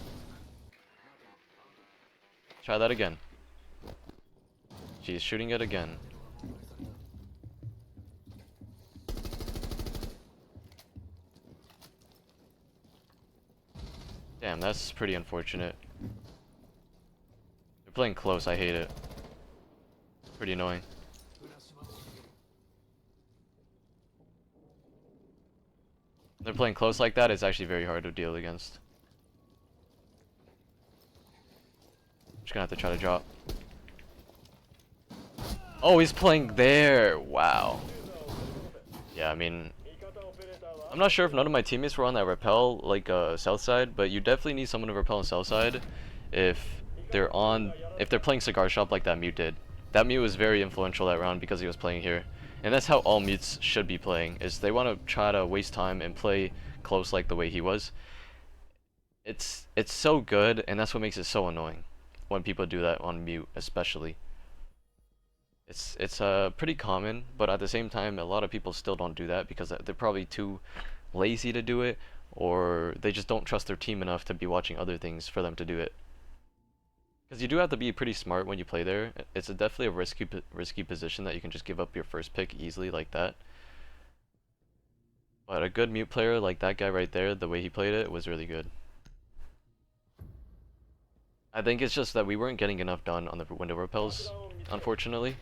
Try that again. She's shooting it again. Damn, that's pretty unfortunate. They're playing close, I hate it. Pretty annoying. They're playing close like that, it's actually very hard to deal against. Just gonna have to try to drop. Oh, he's playing there! Wow. Yeah, I mean, I'm not sure if none of my teammates were on that rappel, like south side, but you definitely need someone to rappel on south side if they're playing cigar shop like that mute did. That mute was very influential that round because he was playing here. And that's how all mutes should be playing, is they want to try to waste time and play close like the way he was. It's so good, and that's what makes it so annoying when people do that on mute, especially. It's pretty common, but at the same time, a lot of people still don't do that because they're probably too lazy to do it, or they just don't trust their team enough to be watching other things for them to do it. Because you do have to be pretty smart when you play there. It's definitely a risky position that you can just give up your first pick easily like that. But a good mute player like that guy right there, the way he played it was really good. I think it's just that we weren't getting enough done on the window repels, unfortunately.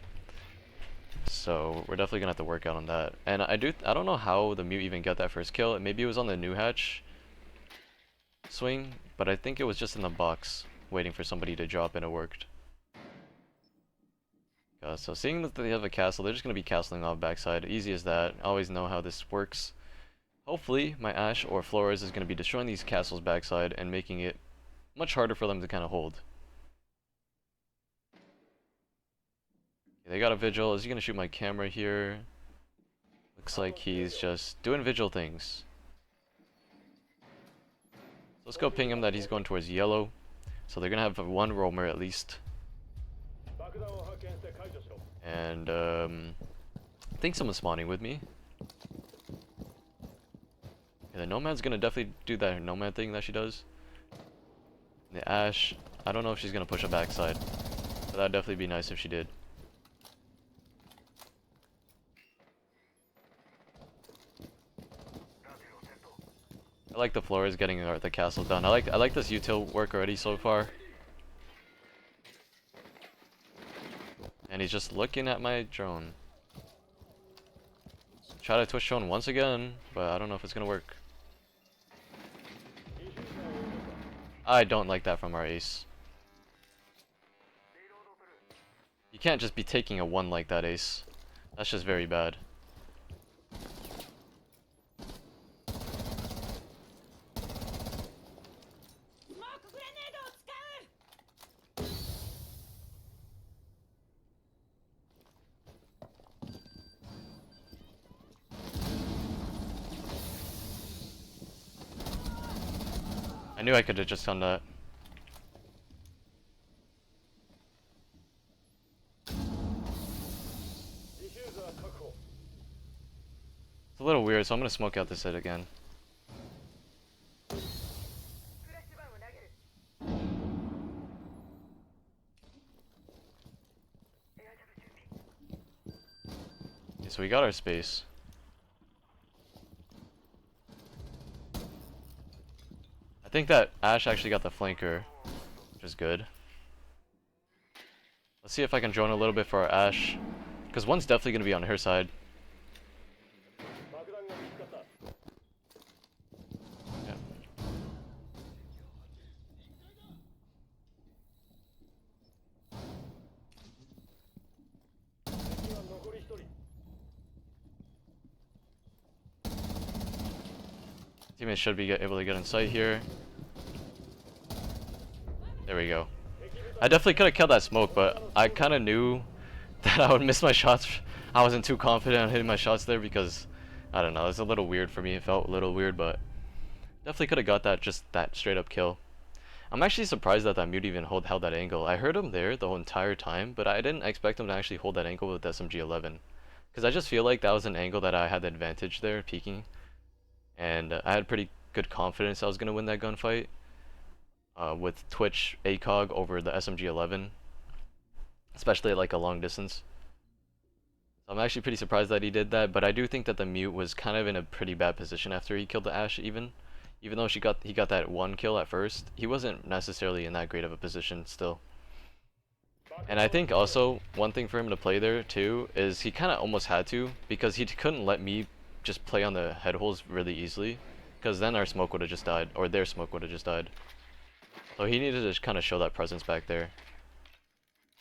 So we're definitely gonna have to work out on that. And I don't know how the mute even got that first kill. Maybe it was on the new hatch swing, but I think it was just in the box waiting for somebody to drop and it worked. So seeing that they have a castle, they're just gonna be castling off backside. Easy as that. I always know how this works. Hopefully my Ashe or Flores is gonna be destroying these castles backside and making it much harder for them to kind of hold. They got a vigil. Is he gonna shoot my camera here? Looks like he's just doing vigil things. So let's go ping him that he's going towards yellow. So they're gonna have one roamer at least. And I think someone's spawning with me. Yeah, the Nomad's gonna definitely do that Nomad thing that she does. And the Ashe, I don't know if she's gonna push a backside, but that'd definitely be nice if she did. I like the Flores getting the castle done. I like this util work already so far. And he's just looking at my drone. Try to twitch drone once again, but I don't know if it's gonna work. I don't like that from our ace. You can't just be taking a 1 like that, ace. That's just very bad. I knew I could have just done that. It's a little weird, so I'm gonna smoke out this hit again. Okay, so we got our space. I think that Ashe actually got the flanker, which is good. Let's see if I can drone a little bit for our Ashe, because one's definitely going to be on her side. Yeah. Teammates should be able to get in sight here. There we go. I definitely could have killed that smoke, but I kind of knew that I would miss my shots. I wasn't too confident on hitting my shots there because, I don't know, it's a little weird for me. It felt a little weird, but definitely could have got that, just that straight up kill. I'm actually surprised that that mute even held that angle. I heard him there the whole entire time, but I didn't expect him to actually hold that angle with SMG-11. Because I just feel like that was an angle that I had the advantage there, peeking. And I had pretty good confidence I was going to win that gunfight. With Twitch ACOG over the SMG-11, especially at like a long distance. So I'm actually pretty surprised that he did that, but I do think that the mute was kind of in a pretty bad position after he killed the Ashe even though he got that 1 kill at first, he wasn't necessarily in that great of a position still. And I think also one thing for him to play there too is he kind of almost had to, because he couldn't let me just play on the head holes really easily. because then our smoke would have just died, or their smoke would have just died. So he needed to kind of show that presence back there.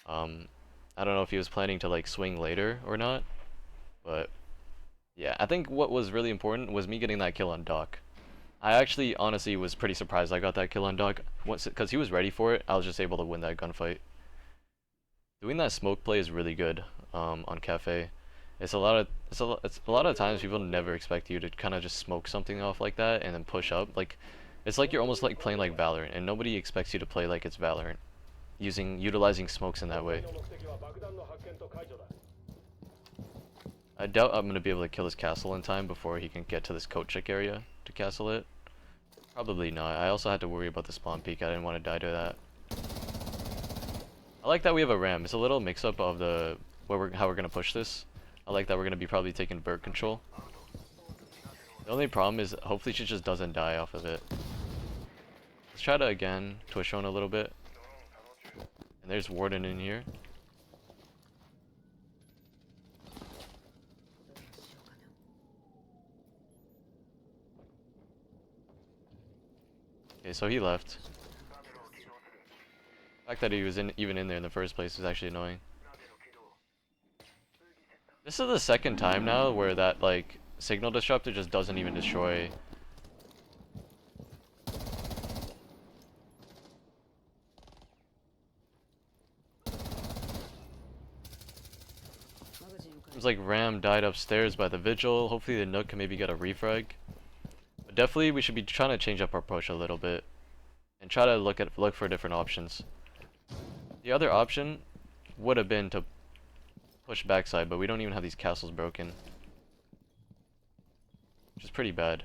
I don't know if he was planning to like swing later or not, but yeah, I think what was really important was me getting that kill on Doc. I actually honestly was pretty surprised I got that kill on Doc once, because he was ready for it. I was just able to win that gunfight. Doing that smoke play is really good on Cafe. It's a lot of times people never expect you to kind of just smoke something off like that and then push up. Like it's like you're almost like playing like Valorant, and nobody expects you to play like it's Valorant, utilizing smokes in that way. I doubt I'm gonna be able to kill this castle in time before he can get to this coat check area to castle it. Probably not. I also had to worry about the spawn peak. I didn't want to die to that. I like that we have a ram. It's a little mix-up of the how we're gonna push this. I like that we're gonna be probably taking bird control. The only problem is hopefully she just doesn't die off of it. Let's try to again twitch on a little bit. And there's Warden in here. Okay, so he left. The fact that he was even in there in the first place is actually annoying. This is the second time now where that like signal disruptor just doesn't even destroy. Seems like Ram died upstairs by the vigil. Hopefully the Nook can maybe get a refrag. But definitely we should be trying to change up our approach a little bit and try to look for different options. The other option would have been to push backside, but we don't even have these castles broken, which is pretty bad.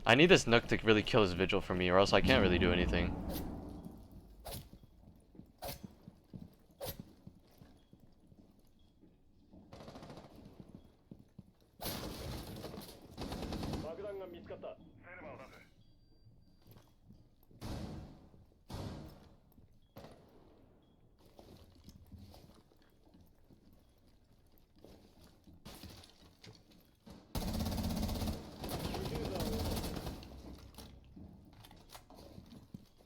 I need this Nook to really kill his vigil for me, or else I can't really do anything.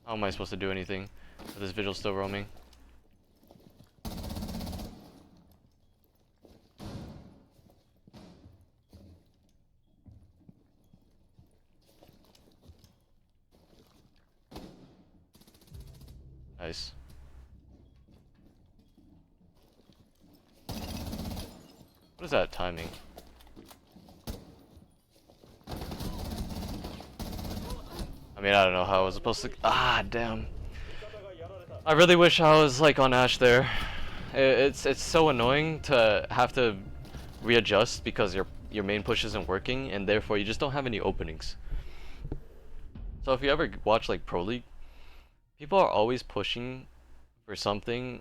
How am I supposed to do anything with this vigil still roaming? Nice. What is that timing? I mean, I don't know how I was supposed to. Ah, damn. I really wish I was like on Ash there. It's so annoying to have to readjust because your main push isn't working, and therefore you just don't have any openings. So if you ever watch like Pro League, people are always pushing for something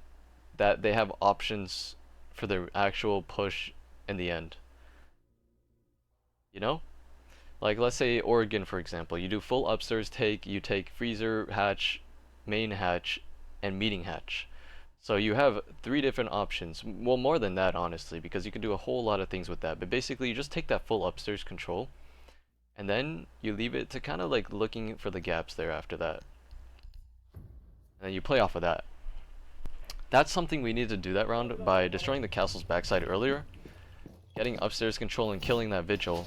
that they have options for their actual push in the end. You know? Like let's say Oregon for example, you do full upstairs take, you take freezer hatch, main hatch, and meeting hatch. So you have 3 different options. Well, more than that honestly, because you can do a whole lot of things with that. But basically you just take that full upstairs control, and then you leave it to kind of like looking for the gaps there after that. And then you play off of that. That's something we need to do that round by destroying the castle's backside earlier, getting upstairs control and killing that vigil.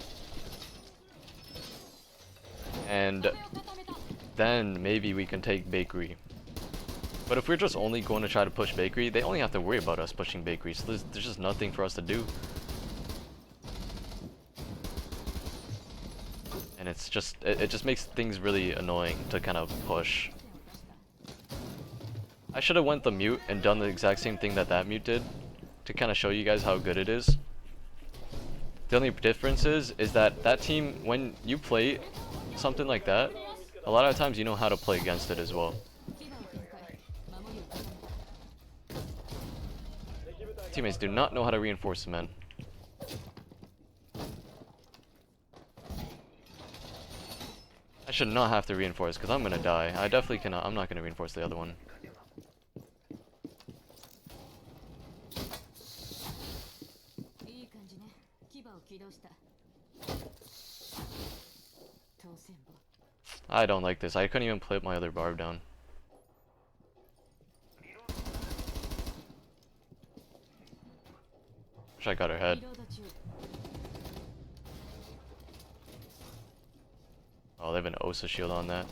And then maybe we can take bakery. But if we're just only going to try to push bakery, they only have to worry about us pushing bakery, so there's just nothing for us to do. And it's just, it just makes things really annoying to kind of push. I should have went the mute and done the exact same thing that mute did to kind of show you guys how good it is. The only difference is that team, when you play something like that, a lot of times you know how to play against it as well. Teammates do not know how to reinforce cement. I should not have to reinforce because I'm gonna die. I definitely cannot. I'm not gonna reinforce the other one. I don't like this. I couldn't even put my other barb down. Wish I got her head. Oh, they have an Osa shield on that.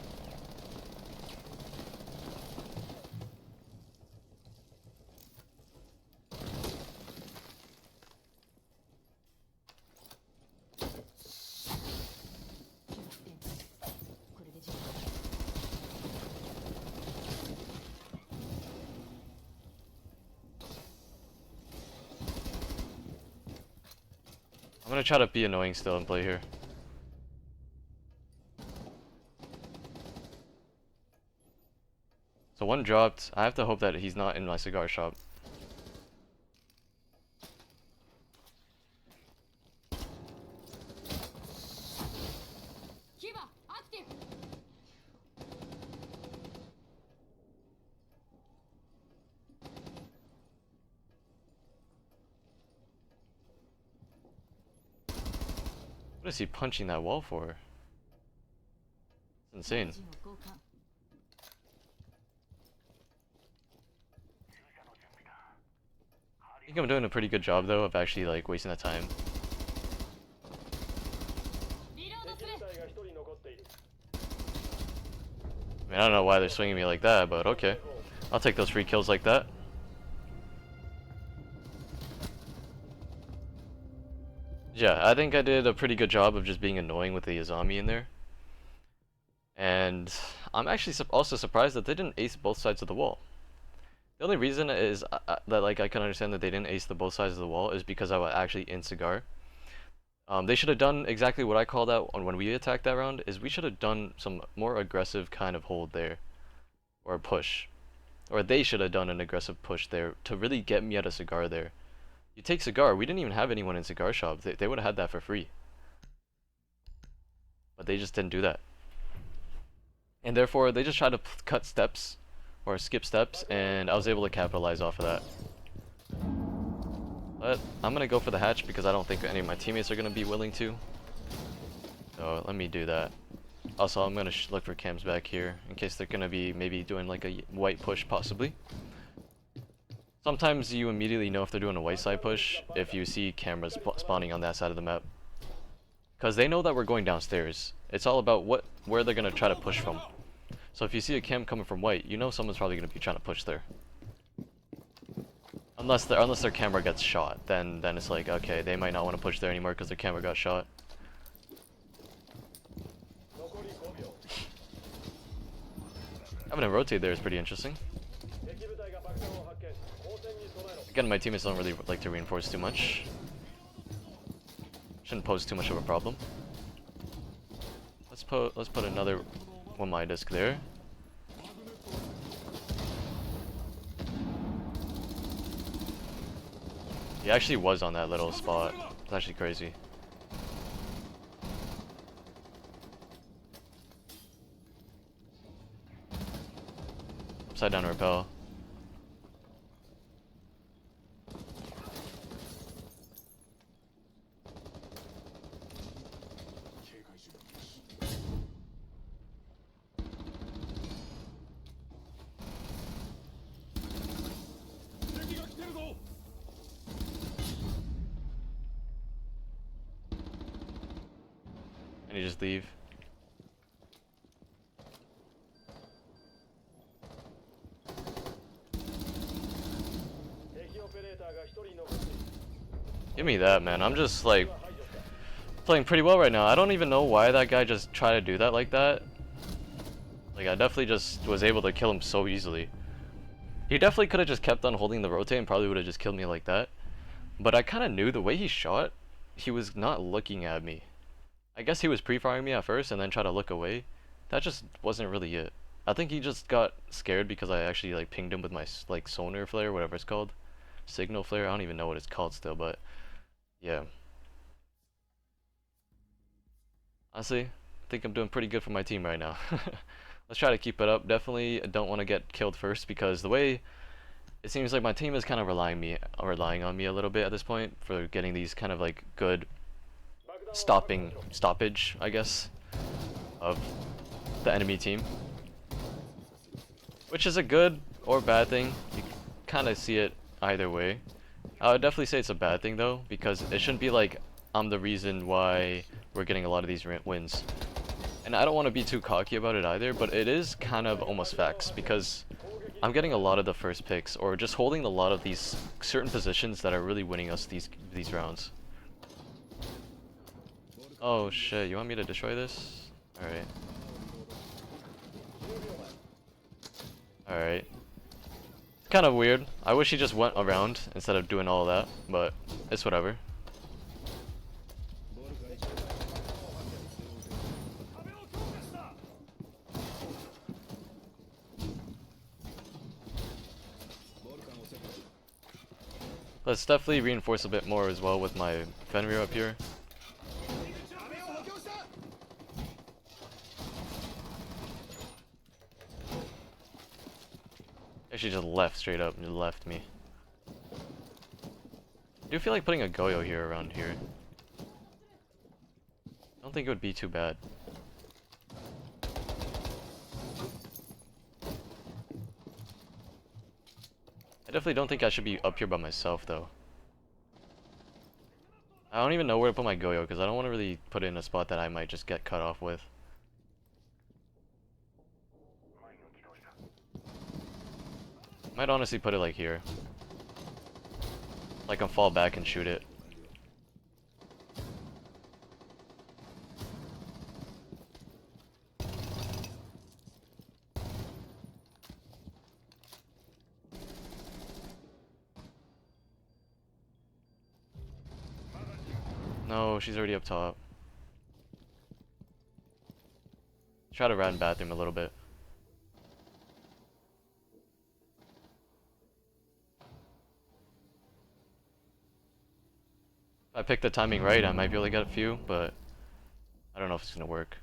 I'm gonna try to be annoying still and play here. So one dropped. I have to hope that he's not in my cigar shop. What is he punching that wall for? It's insane. I think I'm doing a pretty good job though of actually like wasting that time. I mean, I don't know why they're swinging me like that, but okay. I'll take those free kills like that. Yeah, I think I did a pretty good job of just being annoying with the Izami in there. And I'm actually also surprised that they didn't ace both sides of the wall. The only reason is that like I can understand that they didn't ace the both sides of the wall is because I was actually in cigar. They should have done exactly what I called out on when we attacked that round, is we should have done some more aggressive kind of hold there. Or push. Or they should have done an aggressive push there to really get me out of cigar there. You take cigar, we didn't even have anyone in cigar shop. They would have had that for free. But they just didn't do that. And therefore, they just tried to cut steps or skip steps, and I was able to capitalize off of that. But I'm gonna go for the hatch because I don't think any of my teammates are gonna be willing to. So let me do that. Also, I'm gonna look for cams back here in case they're gonna be maybe doing like a white push possibly. Sometimes you immediately know if they're doing a white side push if you see cameras spawning on that side of the map. Because they know that we're going downstairs. It's all about where they're gonna try to push from. So if you see a cam coming from white, you know someone's probably gonna be trying to push there. Unless their camera gets shot, then it's like, okay, they might not want to push there anymore because their camera got shot. Having a rotate there is pretty interesting. Again, my teammates don't really like to reinforce too much. Shouldn't pose too much of a problem. Let's put another one my disc there. He actually was on that little spot. It's actually crazy. Upside down repel. And you just leave. Give me that, man. I'm just like playing pretty well right now. I don't even know why that guy just tried to do that like that. Like, I definitely just was able to kill him so easily. He definitely could have just kept on holding the rotate and probably would have just killed me like that. But I kind of knew the way he shot, he was not looking at me. I guess he was pre-firing me at first and then tried to look away. That just wasn't really it. I think he just got scared because I actually like pinged him with my like sonar flare, whatever it's called. Signal flare, I don't even know what it's called still, but yeah. Honestly, I think I'm doing pretty good for my team right now. Let's try to keep it up. Definitely don't want to get killed first because the way it seems like my team is kind of relying on me a little bit at this point for getting these kind of like good stoppage, I guess, of the enemy team, which is a good or bad thing. You kind of see it either way. I would definitely say it's a bad thing though, because it shouldn't be like I'm the reason why we're getting a lot of these wins. And I don't want to be too cocky about it either, but it is kind of almost facts because I'm getting a lot of the first picks or just holding a lot of these certain positions that are really winning us these rounds. Oh shit, you want me to destroy this? Alright. Alright. Kind of weird. I wish he just went around instead of doing all of that, but it's whatever. Let's definitely reinforce a bit more as well with my Fenrir up here. Actually just left straight up and left me. I do feel like putting a Goyo here around here. I don't think it would be too bad. I definitely don't think I should be up here by myself though. I don't even know where to put my Goyo because I don't want to really put it in a spot that I might just get cut off with. Might honestly put it like here. Like I can fall back and shoot it. No, she's already up top. Try to run bathroom a little bit. If I pick the timing right, I might be able to get a few, but I don't know if it's gonna work.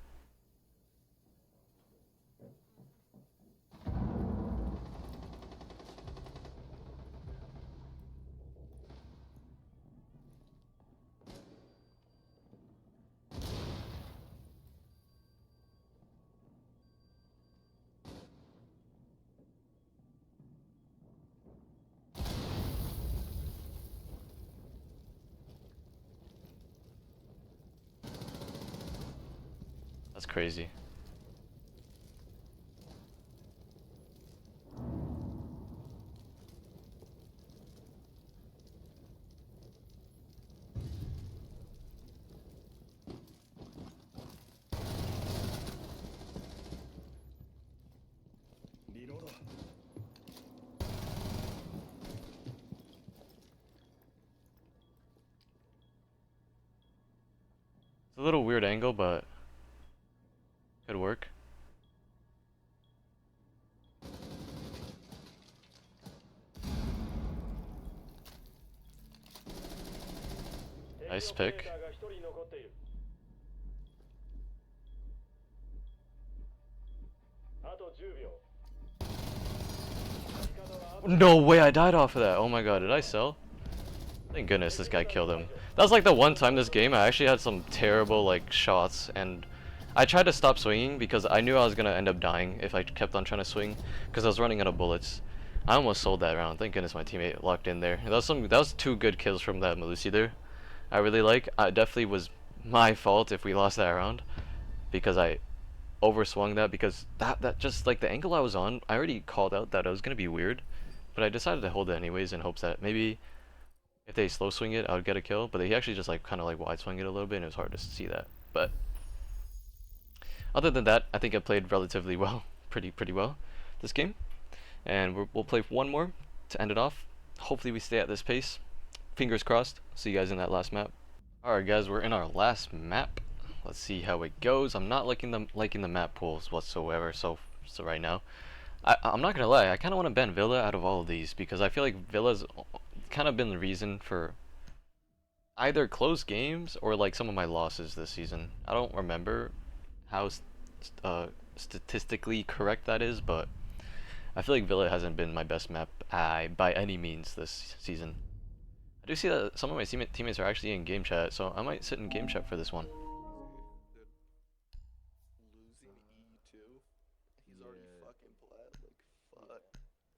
That's crazy. It's a little weird angle, but could work. Nice pick. No way I died off of that. Oh my god, did I sell? Thank goodness this guy killed him. That was like the one time this game I actually had some terrible like shots, and I tried to stop swinging because I knew I was gonna end up dying if I kept on trying to swing because I was running out of bullets. I almost sold that round. Thank goodness my teammate locked in there. That was two good kills from that Malusi there. I really like. It definitely was my fault if we lost that round because I overswung that because that just like the angle I was on, I already called out that it was gonna be weird, but I decided to hold it anyways in hopes that maybe if they slow swing it, I would get a kill. But he actually just like kind of like wide swung it a little bit, and it was hard to see that. But other than that, I think I played relatively well, pretty well this game, and we'll play one more to end it off. Hopefully we stay at this pace. Fingers crossed. See you guys in that last map. Alright guys, we're in our last map. Let's see how it goes. I'm not liking the map pools whatsoever. So right now, I'm not gonna lie. I kind of want to ban Villa out of all of these because I feel like Villa's kind of been the reason for either close games or like some of my losses this season. I don't remember how statistically correct that is, but I feel like Villa hasn't been my best map by any means this season. I do see that some of my teammates are actually in game chat, so I might sit in game chat for this one. Losing E2? He's already fucking plat, like, fuck.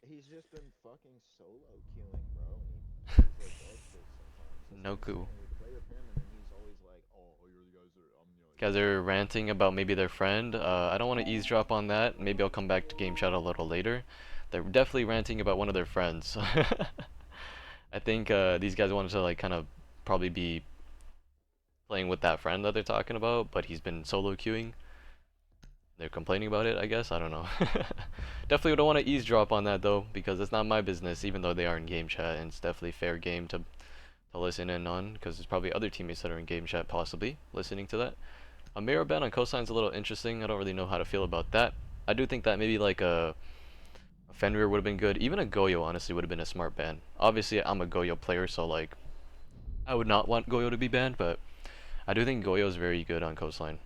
He's just been fucking solo queuing, bro, and he plays like dog shit sometimes. That's what I'm Noku. saying. We play with him, and then he's always like, "Oh, you're the guys are, Guys are ranting about maybe their friend. I don't want to eavesdrop on that. Maybe I'll come back to game chat a little later. They're definitely ranting about one of their friends. I think these guys wanted to like kind of probably be playing with that friend that they're talking about, but he's been solo queuing. They're complaining about it, I guess. I don't know. Definitely don't want to eavesdrop on that though, because it's not my business, even though they are in game chat, and it's definitely fair game to listen in on, because there's probably other teammates that are in game chat possibly listening to that. A mirror ban on Coastline's a little interesting. I don't really know how to feel about that. I do think that maybe like a Fenrir would have been good. Even a Goyo honestly would have been a smart ban. Obviously I'm a Goyo player, so like I would not want Goyo to be banned, but I do think Goyo is very good on Coastline.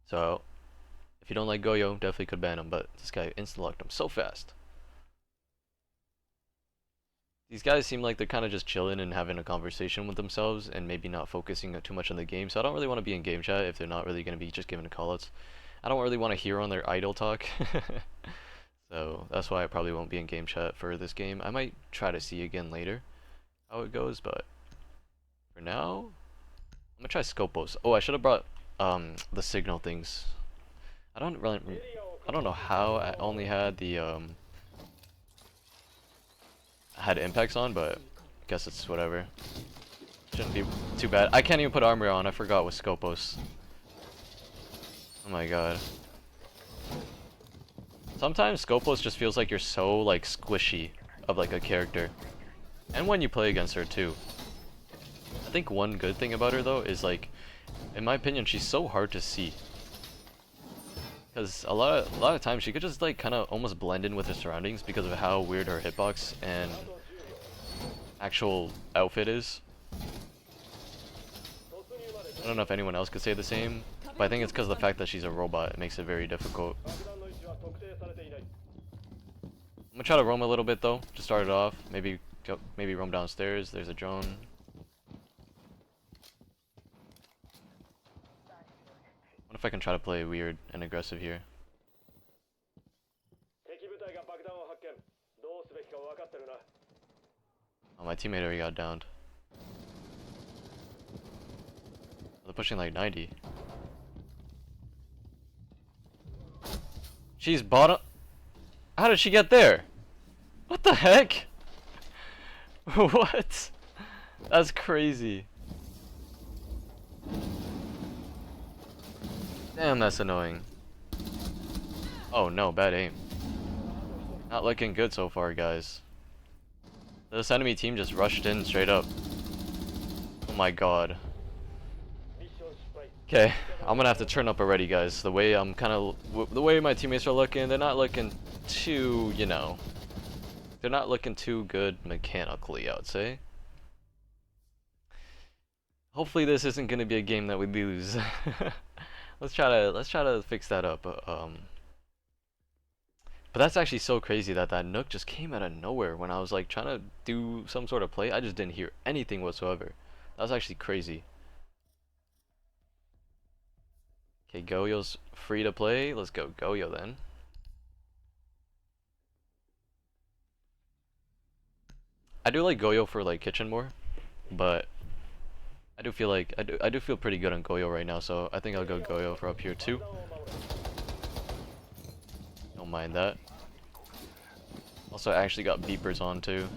So if you don't like Goyo, definitely could ban him, but this guy insta-locked him so fast. These guys seem like they're kind of just chilling and having a conversation with themselves and maybe not focusing too much on the game, so I don't really want to be in game chat if they're not really going to be just giving callouts. I don't really want to hear on their idle talk. So that's why I probably won't be in game chat for this game. I might try to see again later how it goes, but for now, I'm gonna try Scopos. Oh, I should have brought the signal things. I don't know how I only had the had impacts on, but I guess it's whatever. Shouldn't be too bad. I can't even put armor on. I forgot with Scopos. Oh my god. Sometimes Scopos just feels like you're so like squishy of like a character. And when you play against her too. I think one good thing about her though is like, in my opinion, she's so hard to see. Because a lot of times she could just like kind of almost blend in with her surroundings because of how weird her hitbox and actual outfit is. I don't know if anyone else could say the same, but I think it's because of the fact that she's a robot. It makes it very difficult. I'm gonna try to roam a little bit though, to start it off. Maybe roam downstairs. There's a drone. What if I can try to play weird and aggressive here? Oh, my teammate already got downed. They're pushing like 90. She's bottom. How did she get there? What the heck? What? That's crazy. Damn, that's annoying. Oh no, bad aim. Not looking good so far, guys. This enemy team just rushed in straight up. Oh my god. Okay, I'm gonna have to turn up already, guys. The way the way my teammates are looking, they're not looking too, you know, they're not looking too good mechanically, I would say. Hopefully this isn't gonna be a game that we lose. let's try to fix that up. But that's actually so crazy that that Nook just came out of nowhere when I was like trying to do some sort of play. I just didn't hear anything whatsoever. That was actually crazy. Okay, Goyo's free to play. Let's go Goyo then. I do like Goyo for like kitchen more, but I do feel like I do feel pretty good on Goyo right now, so I think I'll go Goyo for up here too. Don't mind that. Also, I actually got beepers on too.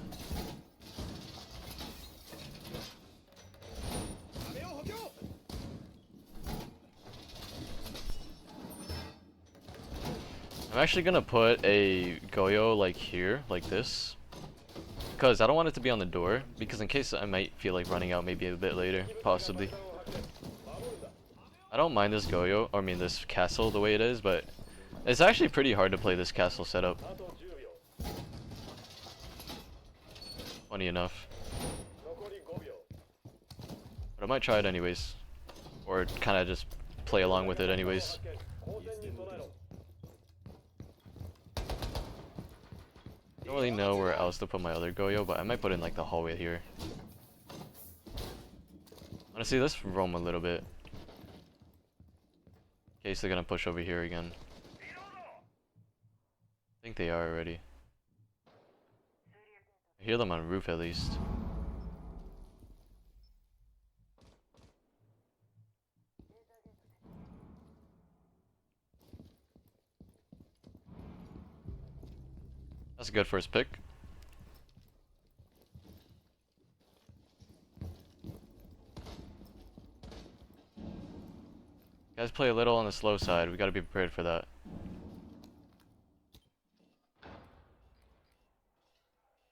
I'm actually gonna put a Goyo like here, like this, because I don't want it to be on the door, because in case I might feel like running out maybe a bit later, possibly. I don't mind this Goyo, or I mean this castle the way it is, but it's actually pretty hard to play this castle setup. Funny enough. But I might try it anyways. Or kind of just play along with it anyways. Don't really know where else to put my other Goyo, but I might put it in like the hallway here. Honestly, let's roam a little bit. In case they're gonna push over here again. I think they are already. I hear them on roof at least. That's a good first pick. Guys play a little on the slow side, we gotta be prepared for that.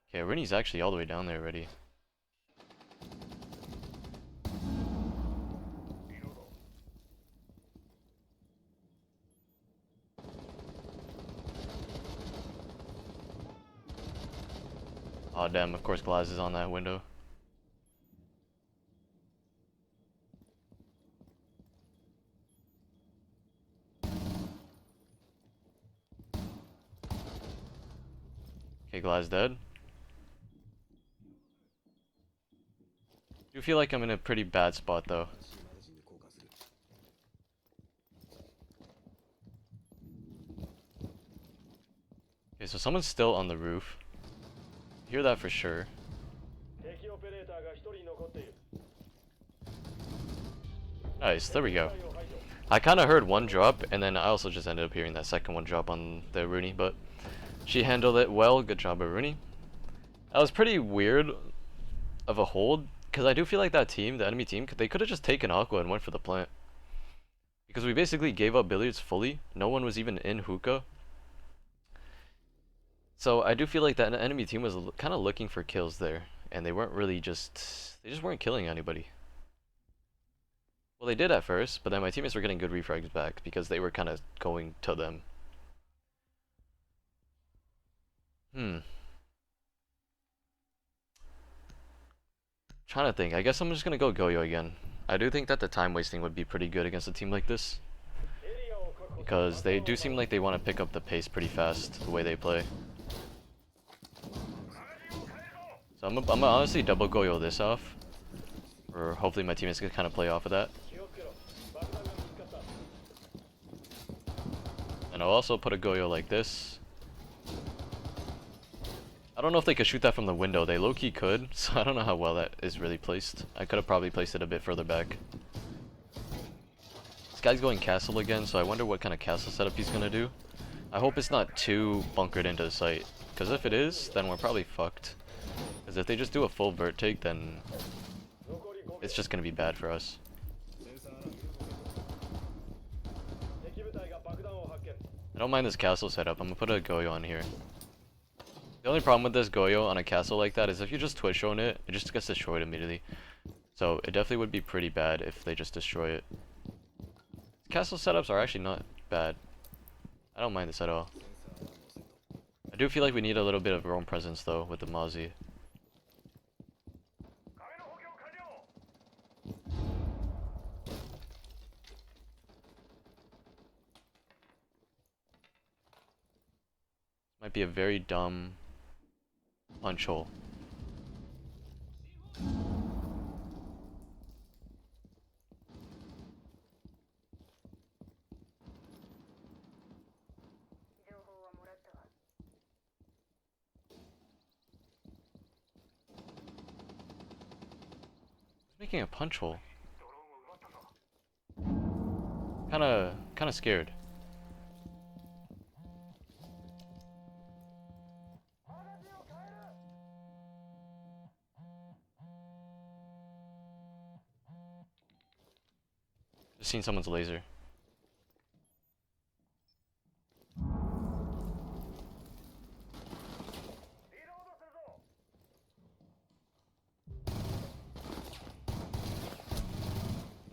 Okay, Rooney's actually all the way down there already. Aw damn, of course Glass is on that window. Okay, Glass dead. I do feel like I'm in a pretty bad spot though. Okay, so someone's still on the roof. Hear that for sure. Nice, there we go. I kind of heard one drop, and then I also just ended up hearing that second one drop on the Rooney, but she handled it well. Good job, Rooney. That was pretty weird of a hold, because I do feel like that team, the enemy team, they could have just taken Aqua and went for the plant. Because we basically gave up billiards fully. No one was even in hookah. So I do feel like that enemy team was kind of looking for kills there, and they weren't really they just weren't killing anybody. Well, they did at first, but then my teammates were getting good refrags back because they were kind of going to them. Trying to think. I guess I'm just gonna go Goyo again. I do think that the time wasting would be pretty good against a team like this, because they do seem like they want to pick up the pace pretty fast the way they play. So I'm gonna honestly double Goyo this off, or hopefully my teammates can kind of play off of that. And I'll also put a Goyo like this. I don't know if they could shoot that from the window. They low-key could, so I don't know how well that is really placed. I could have probably placed it a bit further back. This guy's going castle again, so I wonder what kind of castle setup he's gonna do. I hope it's not too bunkered into the site, because if it is, then we're probably fucked. Because if they just do a full vert take, then it's just gonna be bad for us. I don't mind this castle setup. I'm gonna put a Goyo on here. The only problem with this Goyo on a castle like that is if you just twitch on it, it just gets destroyed immediately. So it definitely would be pretty bad if they just destroy it. Castle setups are actually not bad. I don't mind this at all. I do feel like we need a little bit of roam presence though with the Mozzie. Might be a very dumb punch hole. Making a punch hole. Kinda scared. Just seen someone's laser.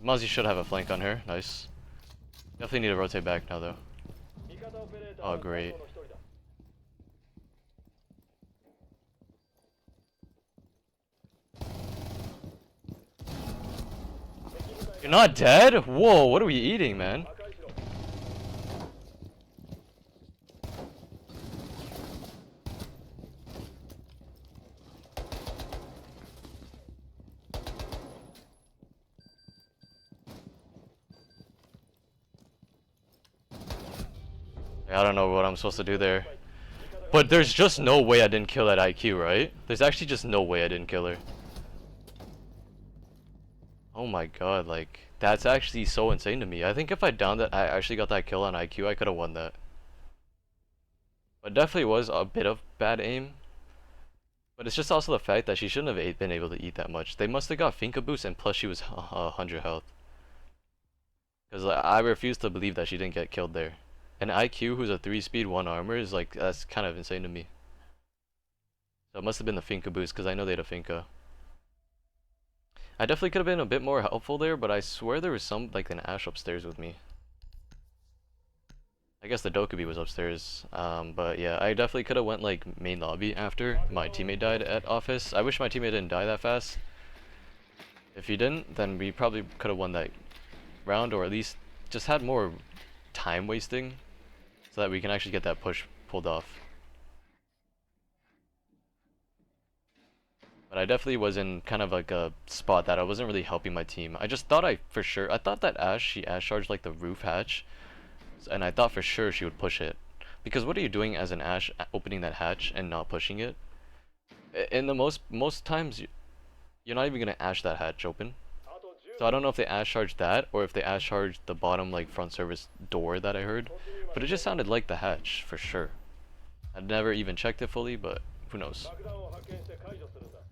Mozzie should have a flank on her. Nice. Definitely need to rotate back now though. Oh great. You're not dead? Whoa, what are we eating, man? I don't know what I'm supposed to do there. But there's just no way I didn't kill that IQ, right? There's actually just no way I didn't kill her. Oh my god, like, that's actually so insane to me. I think if I downed that, I actually got that kill on IQ, I could have won that. But definitely was a bit of bad aim. But it's just also the fact that she shouldn't have been able to eat that much. They must have got Finka boost and plus she was 100 health. Because I refuse to believe that she didn't get killed there. And IQ, who's a 3 speed 1 armor, is like, that's kind of insane to me. So it must have been the Finka boost because I know they had a Finka. I definitely could have been a bit more helpful there, but I swear there was some, like, an Ash upstairs with me. I guess the Dokubi was upstairs, but yeah, I definitely could have went, like, main lobby after my teammate died at office. I wish my teammate didn't die that fast. If he didn't, then we probably could have won that round, or at least just had more time wasting, so that we can actually get that push pulled off. But I definitely was in kind of like a spot that I wasn't really helping my team. I just thought I thought that she Ash charged like the roof hatch, and I thought for sure she would push it. Because what are you doing as an Ash opening that hatch and not pushing it? In the most times, you're not even gonna Ash that hatch open. So I don't know if they Ash charged that, or if they Ash charged the bottom like front service door that I heard. But it just sounded like the hatch, for sure. I'd never even checked it fully, but who knows.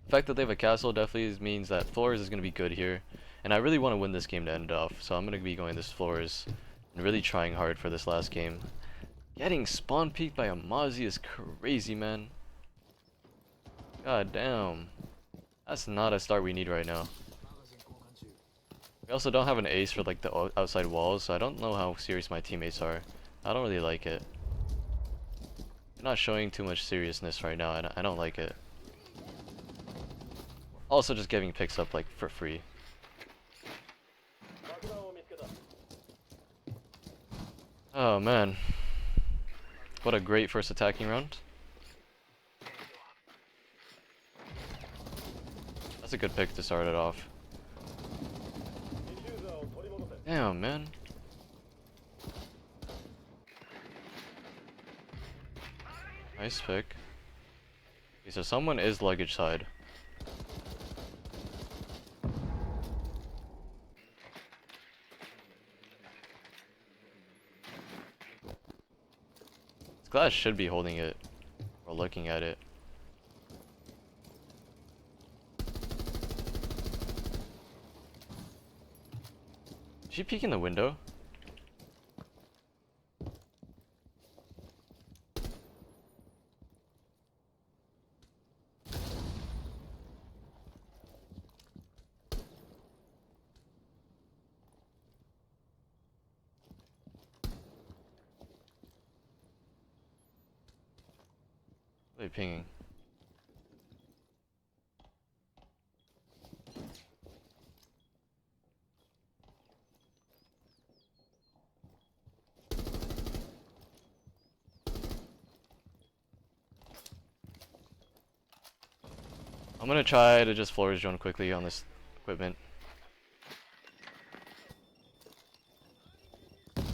The fact that they have a castle definitely means that Flores is going to be good here. And I really want to win this game to end off, so I'm going to be going this Flores and really trying hard for this last game. Getting spawn peeked by Amazi is crazy, man. God damn. That's not a start we need right now. We also don't have an ace for like the outside walls, so I don't know how serious my teammates are. I don't really like it. They're not showing too much seriousness right now, and I don't like it. Also just giving picks up like for free. Oh man. What a great first attacking round. That's a good pick to start it off. Damn, man. Nice pick. Okay, so someone is luggage side. This glass should be holding it, or looking at it. Is she peeking the window? What are they pinging? I'm gonna try to just floor drone quickly on this equipment. And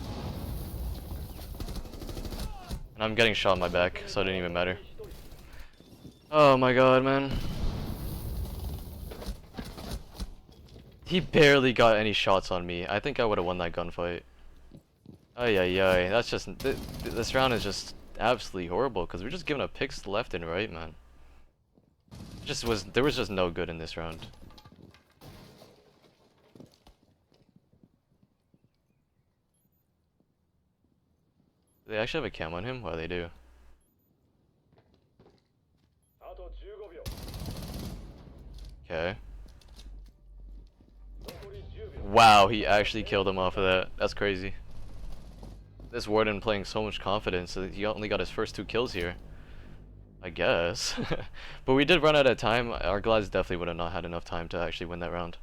I'm getting shot in my back, so it didn't even matter. Oh my god, man. He barely got any shots on me. I think I would have won that gunfight. Ay ay ay. That's just this round is just absolutely horrible because we're just giving up picks left and right, man. There was just no good in this round. Do they actually have a cam on him? Well, they do. Okay. Wow, he actually killed him off of that. That's crazy. This Warden playing so much confidence that he only got his first 2 kills here. I guess. But we did run out of time. Our Glads definitely would have not had enough time to actually win that round.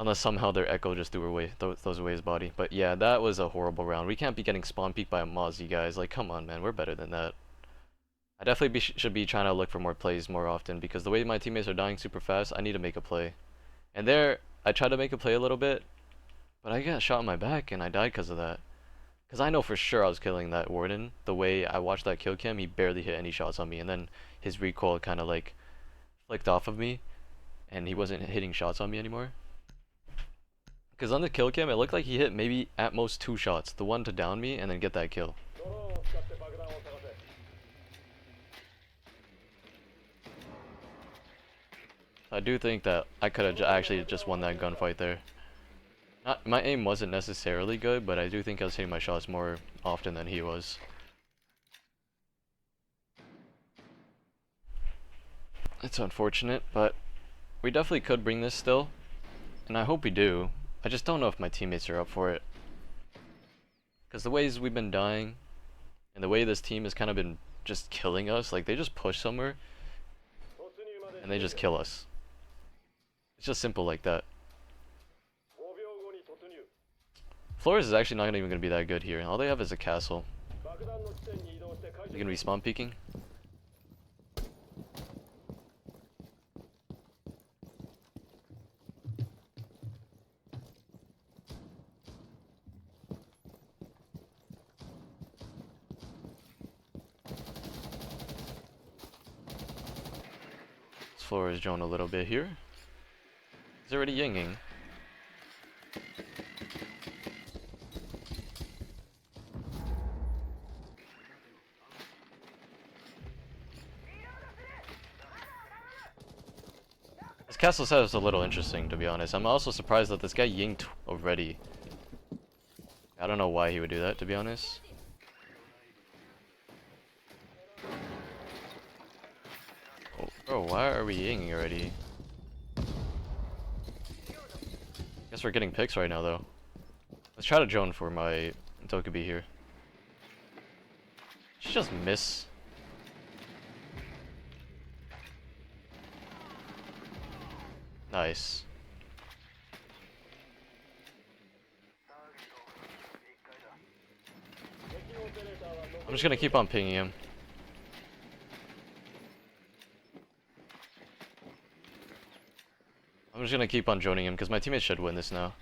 Unless somehow their echo just threw away throws away his body. But yeah, that was a horrible round. We can't be getting spawn peeked by a Mozzie, guys. Like, come on, man. We're better than that. I definitely should be trying to look for more plays more often because the way my teammates are dying super fast, I need to make a play. And there, I tried to make a play a little bit, but I got shot in my back and I died because of that. Because I know for sure I was killing that warden. The way I watched that kill cam, he barely hit any shots on me, and then his recoil kind of like flicked off of me, and he wasn't hitting shots on me anymore. Because on the kill cam, it looked like he hit maybe at most 2 shots. The one to down me and then get that kill. I do think that I could have actually just won that gunfight there. My aim wasn't necessarily good, but I do think I was hitting my shots more often than he was. It's unfortunate, but we definitely could bring this still, and I hope we do. I just don't know if my teammates are up for it. Because the ways we've been dying, and the way this team has kind of been just killing us, like they just push somewhere, and they just kill us. It's just simple like that. Flores is actually not even going to be that good here. All they have is a castle. They're going to be spawn peeking. Flores drone a little bit here. He's already yinging. This castle set is a little interesting, to be honest. I'm also surprised that this guy yinked already. I don't know why he would do that, to be honest. Oh, bro, why are we yinging already? Guess we're getting picks right now, though. Let's try to drone for my Tokubi here. She just miss. Nice. I'm just gonna keep on pinging him. I'm just gonna keep on droning him because my teammates should win this now.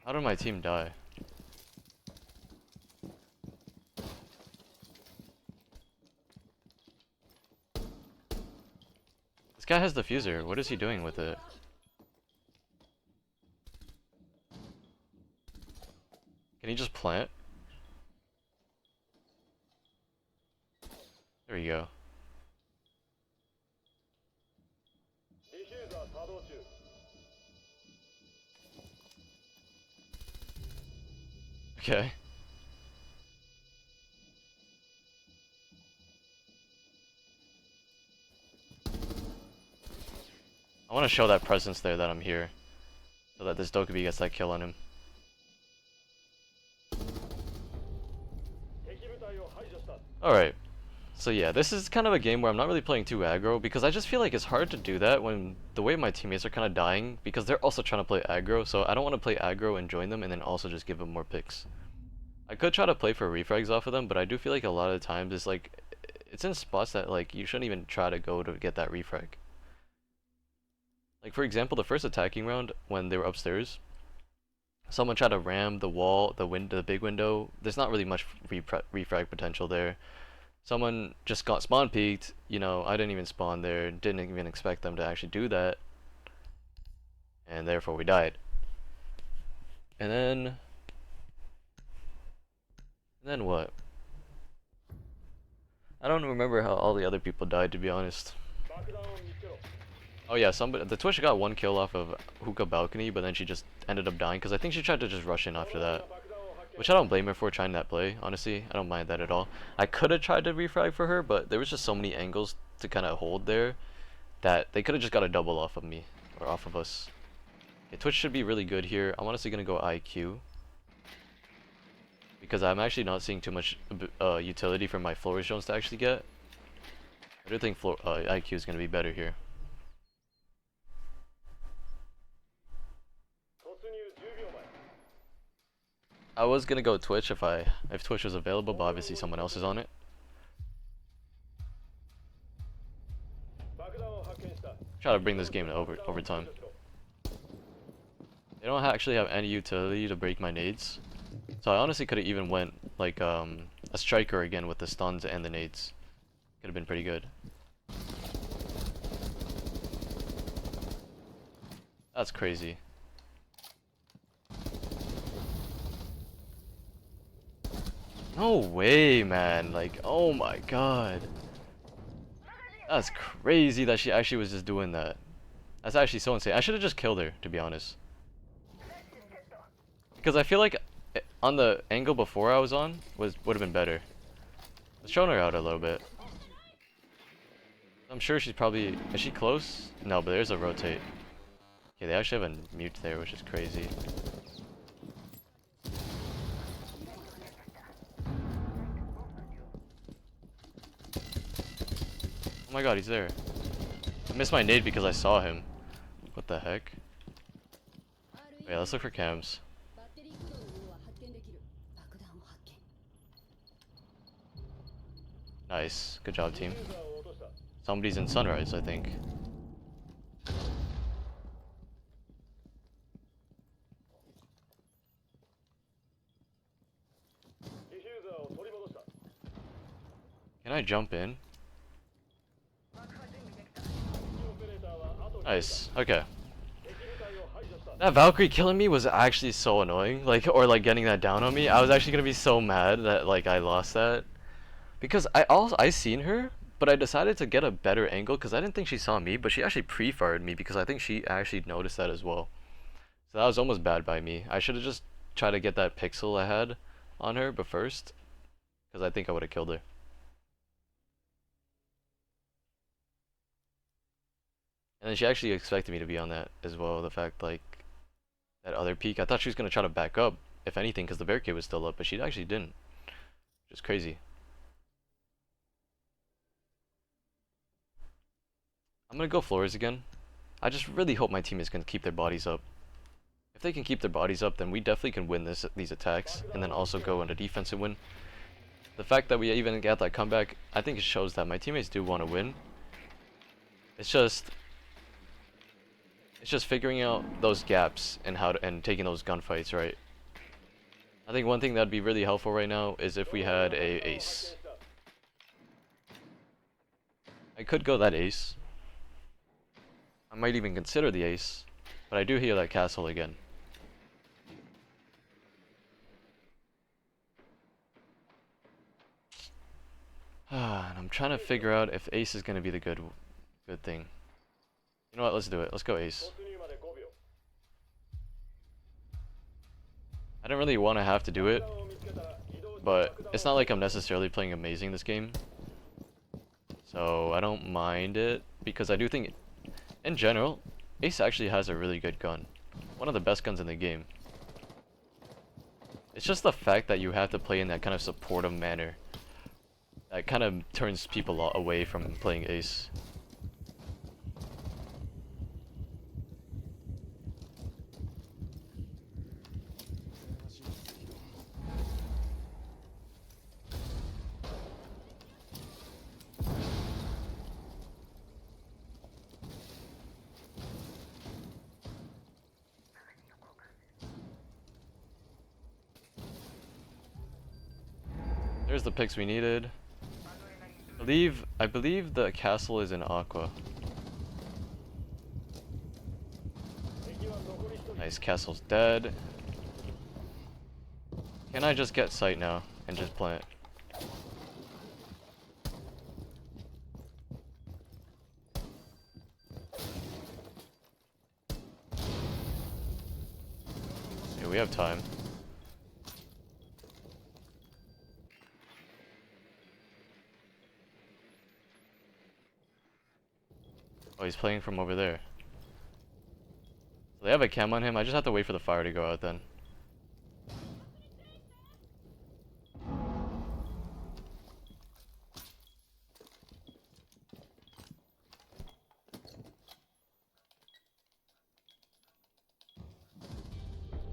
How did my team die? This guy has the fuser. What is he doing with it? Can he just plant? There you go. Okay. I want to show that presence there that I'm here, so that this Dokubi gets that kill on him. Alright. So yeah, this is kind of a game where I'm not really playing too aggro, because I just feel like it's hard to do that when the way my teammates are kind of dying, because they're also trying to play aggro, so I don't want to play aggro and join them and then also just give them more picks. I could try to play for refrags off of them, but I do feel like a lot of the times it's like, it's in spots that like you shouldn't even try to go to get that refrag. Like for example, the first attacking round when they were upstairs, someone tried to ram the wall, the big window. There's not really much refrag potential there. Someone just got spawn peeked, you know, I didn't even spawn there, didn't even expect them to actually do that, and therefore we died. And then what? I don't remember how all the other people died, to be honest. Oh yeah, the Twitch got 1 kill off of Hookah Balcony, but then she just ended up dying, because I think she tried to just rush in after that. Which I don't blame her for trying that play, honestly. I don't mind that at all. I could have tried to refrag for her, but there was just so many angles to kind of hold there that they could have just got a double off of me, or off of us. Okay, Twitch should be really good here. I'm honestly going to go IQ, because I'm actually not seeing too much utility for my Flores drones to actually get. I do think IQ is going to be better here. I was gonna go Twitch if Twitch was available, but obviously someone else is on it. Try to bring this game to overtime. They don't actually have any utility to break my nades, so I honestly could have even went like a striker again with the stuns and the nades. Could have been pretty good. That's crazy. No way, man. Like, oh my god. That's crazy that she actually was just doing that. That's actually so insane. I should have just killed her, to be honest. Because I feel like on the angle before I was on would have been better. Let's show her out a little bit. I'm sure she's probably... Is she close? No, but there's a rotate. Okay, they actually have a mute there, which is crazy. Oh my god, he's there. I missed my nade because I saw him. What the heck? Wait, let's look for cams. Nice. Good job, team. Somebody's in Sunrise, I think. Can I jump in? Nice. Okay. That Valkyrie killing me was actually so annoying. Like, or like getting that down on me. I was actually gonna be so mad that like I lost that. Because I seen her, but I decided to get a better angle because I didn't think she saw me, but she actually pre-fired me because I think she actually noticed that as well. So that was almost bad by me. I should have just tried to get that pixel ahead on her, but first, because I think I would have killed her. And then she actually expected me to be on that as well. The fact like that other peak, I thought she was gonna try to back up, if anything, because the barricade was still up, but she actually didn't. Which is crazy. I'm gonna go floors again. I just really hope my teammates can keep their bodies up. If they can keep their bodies up, then we definitely can win these attacks, and then also go on a defensive win. The fact that we even got that comeback, I think it shows that my teammates do want to win. It's just figuring out those gaps and and taking those gunfights right. I think one thing that'd be really helpful right now is if we had a ace. I could go that ace. I might even consider the ace, but I do hear that castle again. And I'm trying to figure out if ace is going to be the good thing. You know what, let's do it. Let's go ace. I don't really want to have to do it, but it's not like I'm necessarily playing amazing this game. So I don't mind it, because I do think, in general, ace actually has a really good gun. One of the best guns in the game. It's just the fact that you have to play in that kind of supportive manner that kind of turns people away from playing ace. There's the picks we needed. I believe the castle is in aqua. Nice, castle's dead. Can I just get sight now and just plant? Yeah, we have time. Oh, he's playing from over there. So they have a cam on him. I just have to wait for the fire to go out then.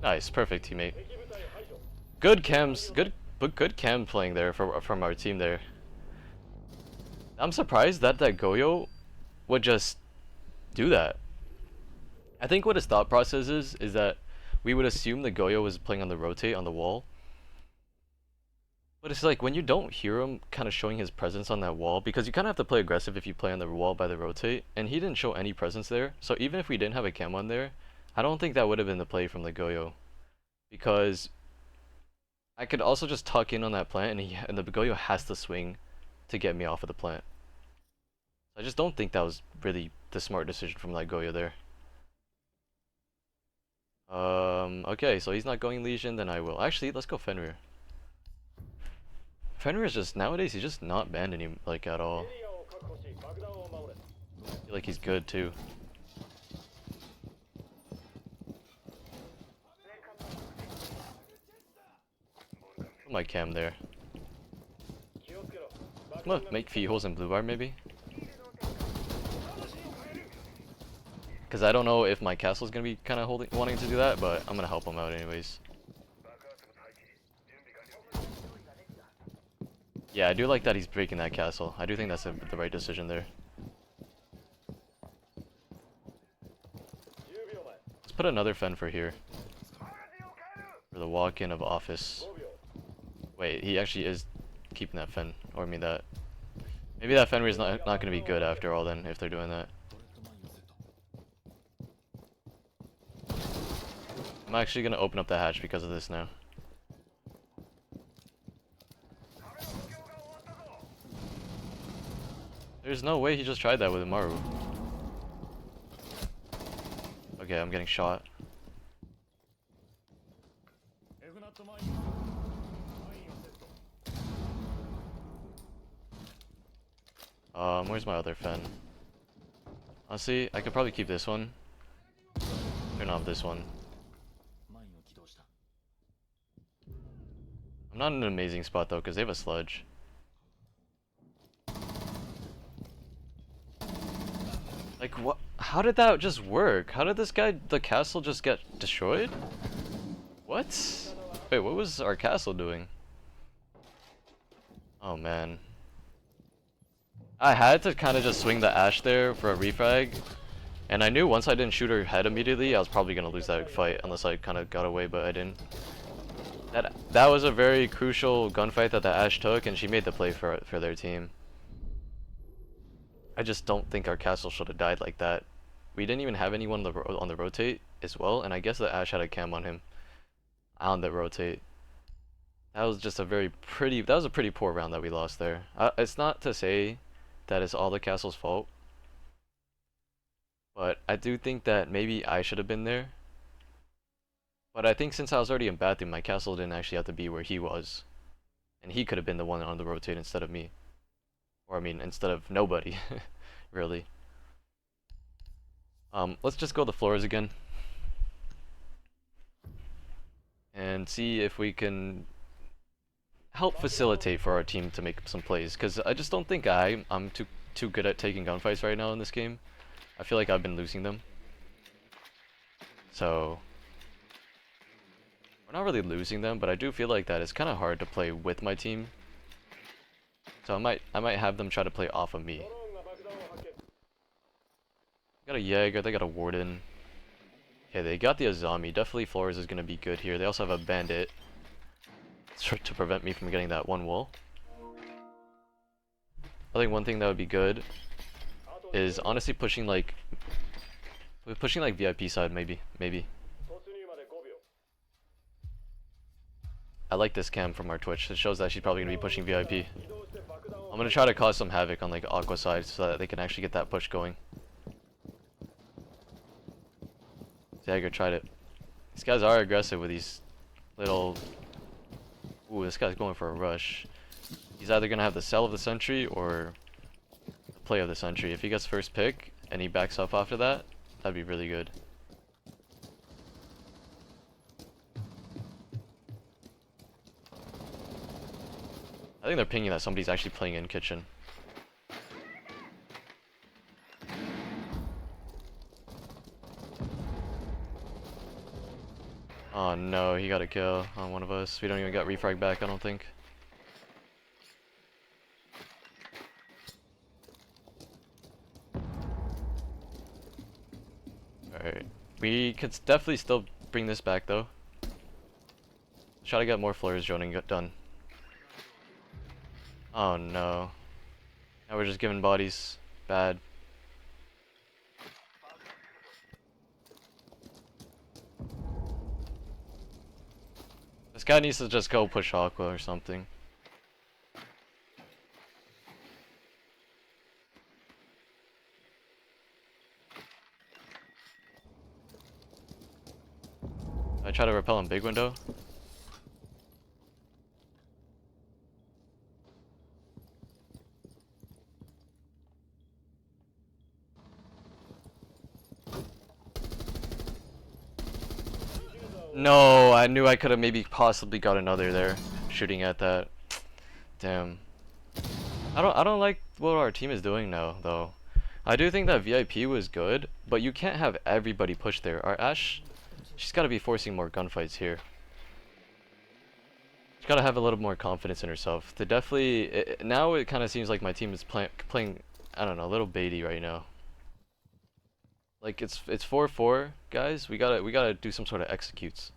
Nice, perfect teammate. Good cams, good cam playing there from our team there. I'm surprised that Goyo would just do that. I think what his thought process is that we would assume the Goyo was playing on the rotate on the wall. But it's like when you don't hear him kind of showing his presence on that wall, because you kind of have to play aggressive if you play on the wall by the rotate, and he didn't show any presence there. So even if we didn't have a cam on there, I don't think that would have been the play from the Goyo. Because I could also just tuck in on that plant, and the Goyo has to swing to get me off of the plant. I just don't think that was really the smart decision from that Goyo there. Okay, so he's not going Legion, then I will. Actually, let's go Fenrir. Fenrir is just, nowadays, he's just not banned any, like, at all. I feel like he's good, too. Put my cam there. I'm gonna make feet holes in blue bar, maybe? Because I don't know if my castle's gonna be kind of wanting to do that, but I'm gonna help him out anyways. Yeah, I do like that he's breaking that castle. I do think that's the right decision there. Let's put another fen for here. For the walk-in of office. Wait, he actually is keeping that fen. Or I mean that. Maybe that Fenrir is not gonna be good after all then, if they're doing that. I'm actually gonna open up the hatch because of this now. There's no way he just tried that with Imaru. Okay, I'm getting shot. Where's my other fen? Honestly, I could probably keep this one. Turn off this one. I'm not in an amazing spot though, because they have a sludge. Like what? How did that just work? How did the castle just get destroyed? What? Wait, what was our castle doing? Oh man. I had to kind of just swing the Ashe there for a refrag. And I knew once I didn't shoot her head immediately, I was probably going to lose that fight unless I kind of got away, but I didn't. That was a very crucial gunfight that the Ashe took, and she made the play for their team. I just don't think our castle should have died like that. We didn't even have anyone on the rotate as well, and I guess the Ashe had a cam on him. On the rotate. That was just that was a pretty poor round that we lost there. It's not to say that it's all the castle's fault. But I do think that maybe I should have been there. But I think since I was already in bathroom, my castle didn't actually have to be where he was. And he could have been the one on the rotate instead of me. Or I mean, instead of nobody, really. Let's just go the floors again. And see if we can help facilitate for our team to make some plays. Because I just don't think I'm too good at taking gunfights right now in this game. I feel like I've been losing them. So we're not really losing them, but I do feel like that it's kind of hard to play with my team. So I might have them try to play off of me. They got a Jaeger, they got a Warden. Okay, they got the Azami. Definitely Flores is gonna be good here. They also have a Bandit to prevent me from getting that one wall. I think one thing that would be good is honestly pushing like VIP side maybe. I like this cam from our Twitch. It shows that she's probably gonna be pushing VIP. I'm gonna try to cause some havoc on like Aqua side so that they can actually get that push going. Jagger tried it. These guys are aggressive with these little. Ooh, this guy's going for a rush. He's either gonna have the sell of the century or the play of the century. If he gets first pick and he backs up after that, that'd be really good. I think they're pinging that somebody's actually playing in kitchen. Oh no, he got a kill on one of us. We don't even got refrag back, I don't think. Alright. We could definitely still bring this back though. Try to get more floors joining done. Oh no. Now we're just giving bodies. Bad. This guy needs to just go push Aqua or something. I try to repel him big window. No, I knew I could have maybe possibly got another there, shooting at that. Damn. I don't like what our team is doing now though. I do think that VIP was good, but you can't have everybody push there. Our Ashe, she's got to be forcing more gunfights here. She's got to have a little more confidence in herself. To definitely now it kind of seems like my team is playing I don't know, a little baity right now. Like it's 4-4, guys. We gotta do some sort of executes.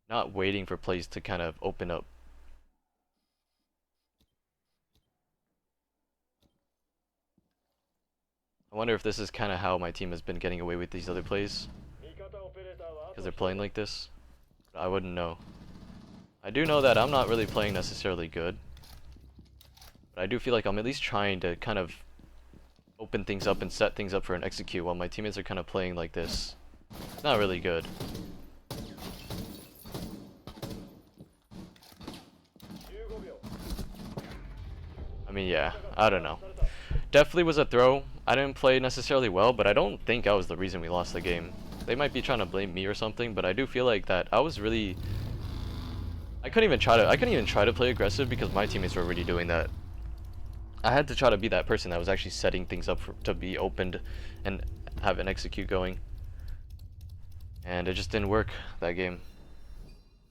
Not waiting for plays to kind of open up. I wonder if this is kind of how my team has been getting away with these other plays. Because they're playing like this. I wouldn't know. I do know that I'm not really playing necessarily good. But I do feel like I'm at least trying to kind of open things up and set things up for an execute while my teammates are kind of playing like this. It's not really good. I mean, yeah, I don't know. Definitely was a throw. I didn't play necessarily well, but I don't think I was the reason we lost the game. They might be trying to blame me or something, but I do feel like that I was really... I couldn't even try to play aggressive because my teammates were already doing that. I had to try to be that person that was actually setting things up to be opened and have an execute going. And it just didn't work that game.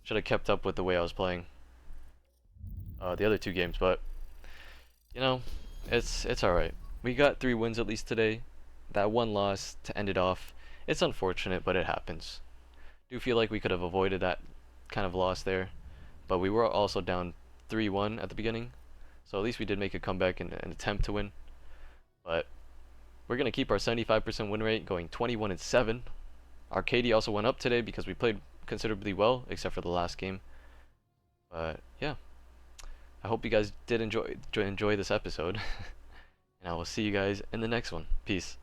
Should have kept up with the way I was playing the other 2 games, but you know, it's alright. We got 3 wins at least today. That 1 loss to end it off, it's unfortunate, but it happens. Do feel like we could have avoided that kind of loss there, but we were also down 3-1 at the beginning. So at least we did make a comeback and an attempt to win. But we're going to keep our 75% win rate going 21-7. Our KD also went up today because we played considerably well, except for the last game. But yeah, I hope you guys did enjoy this episode. And I will see you guys in the next one. Peace.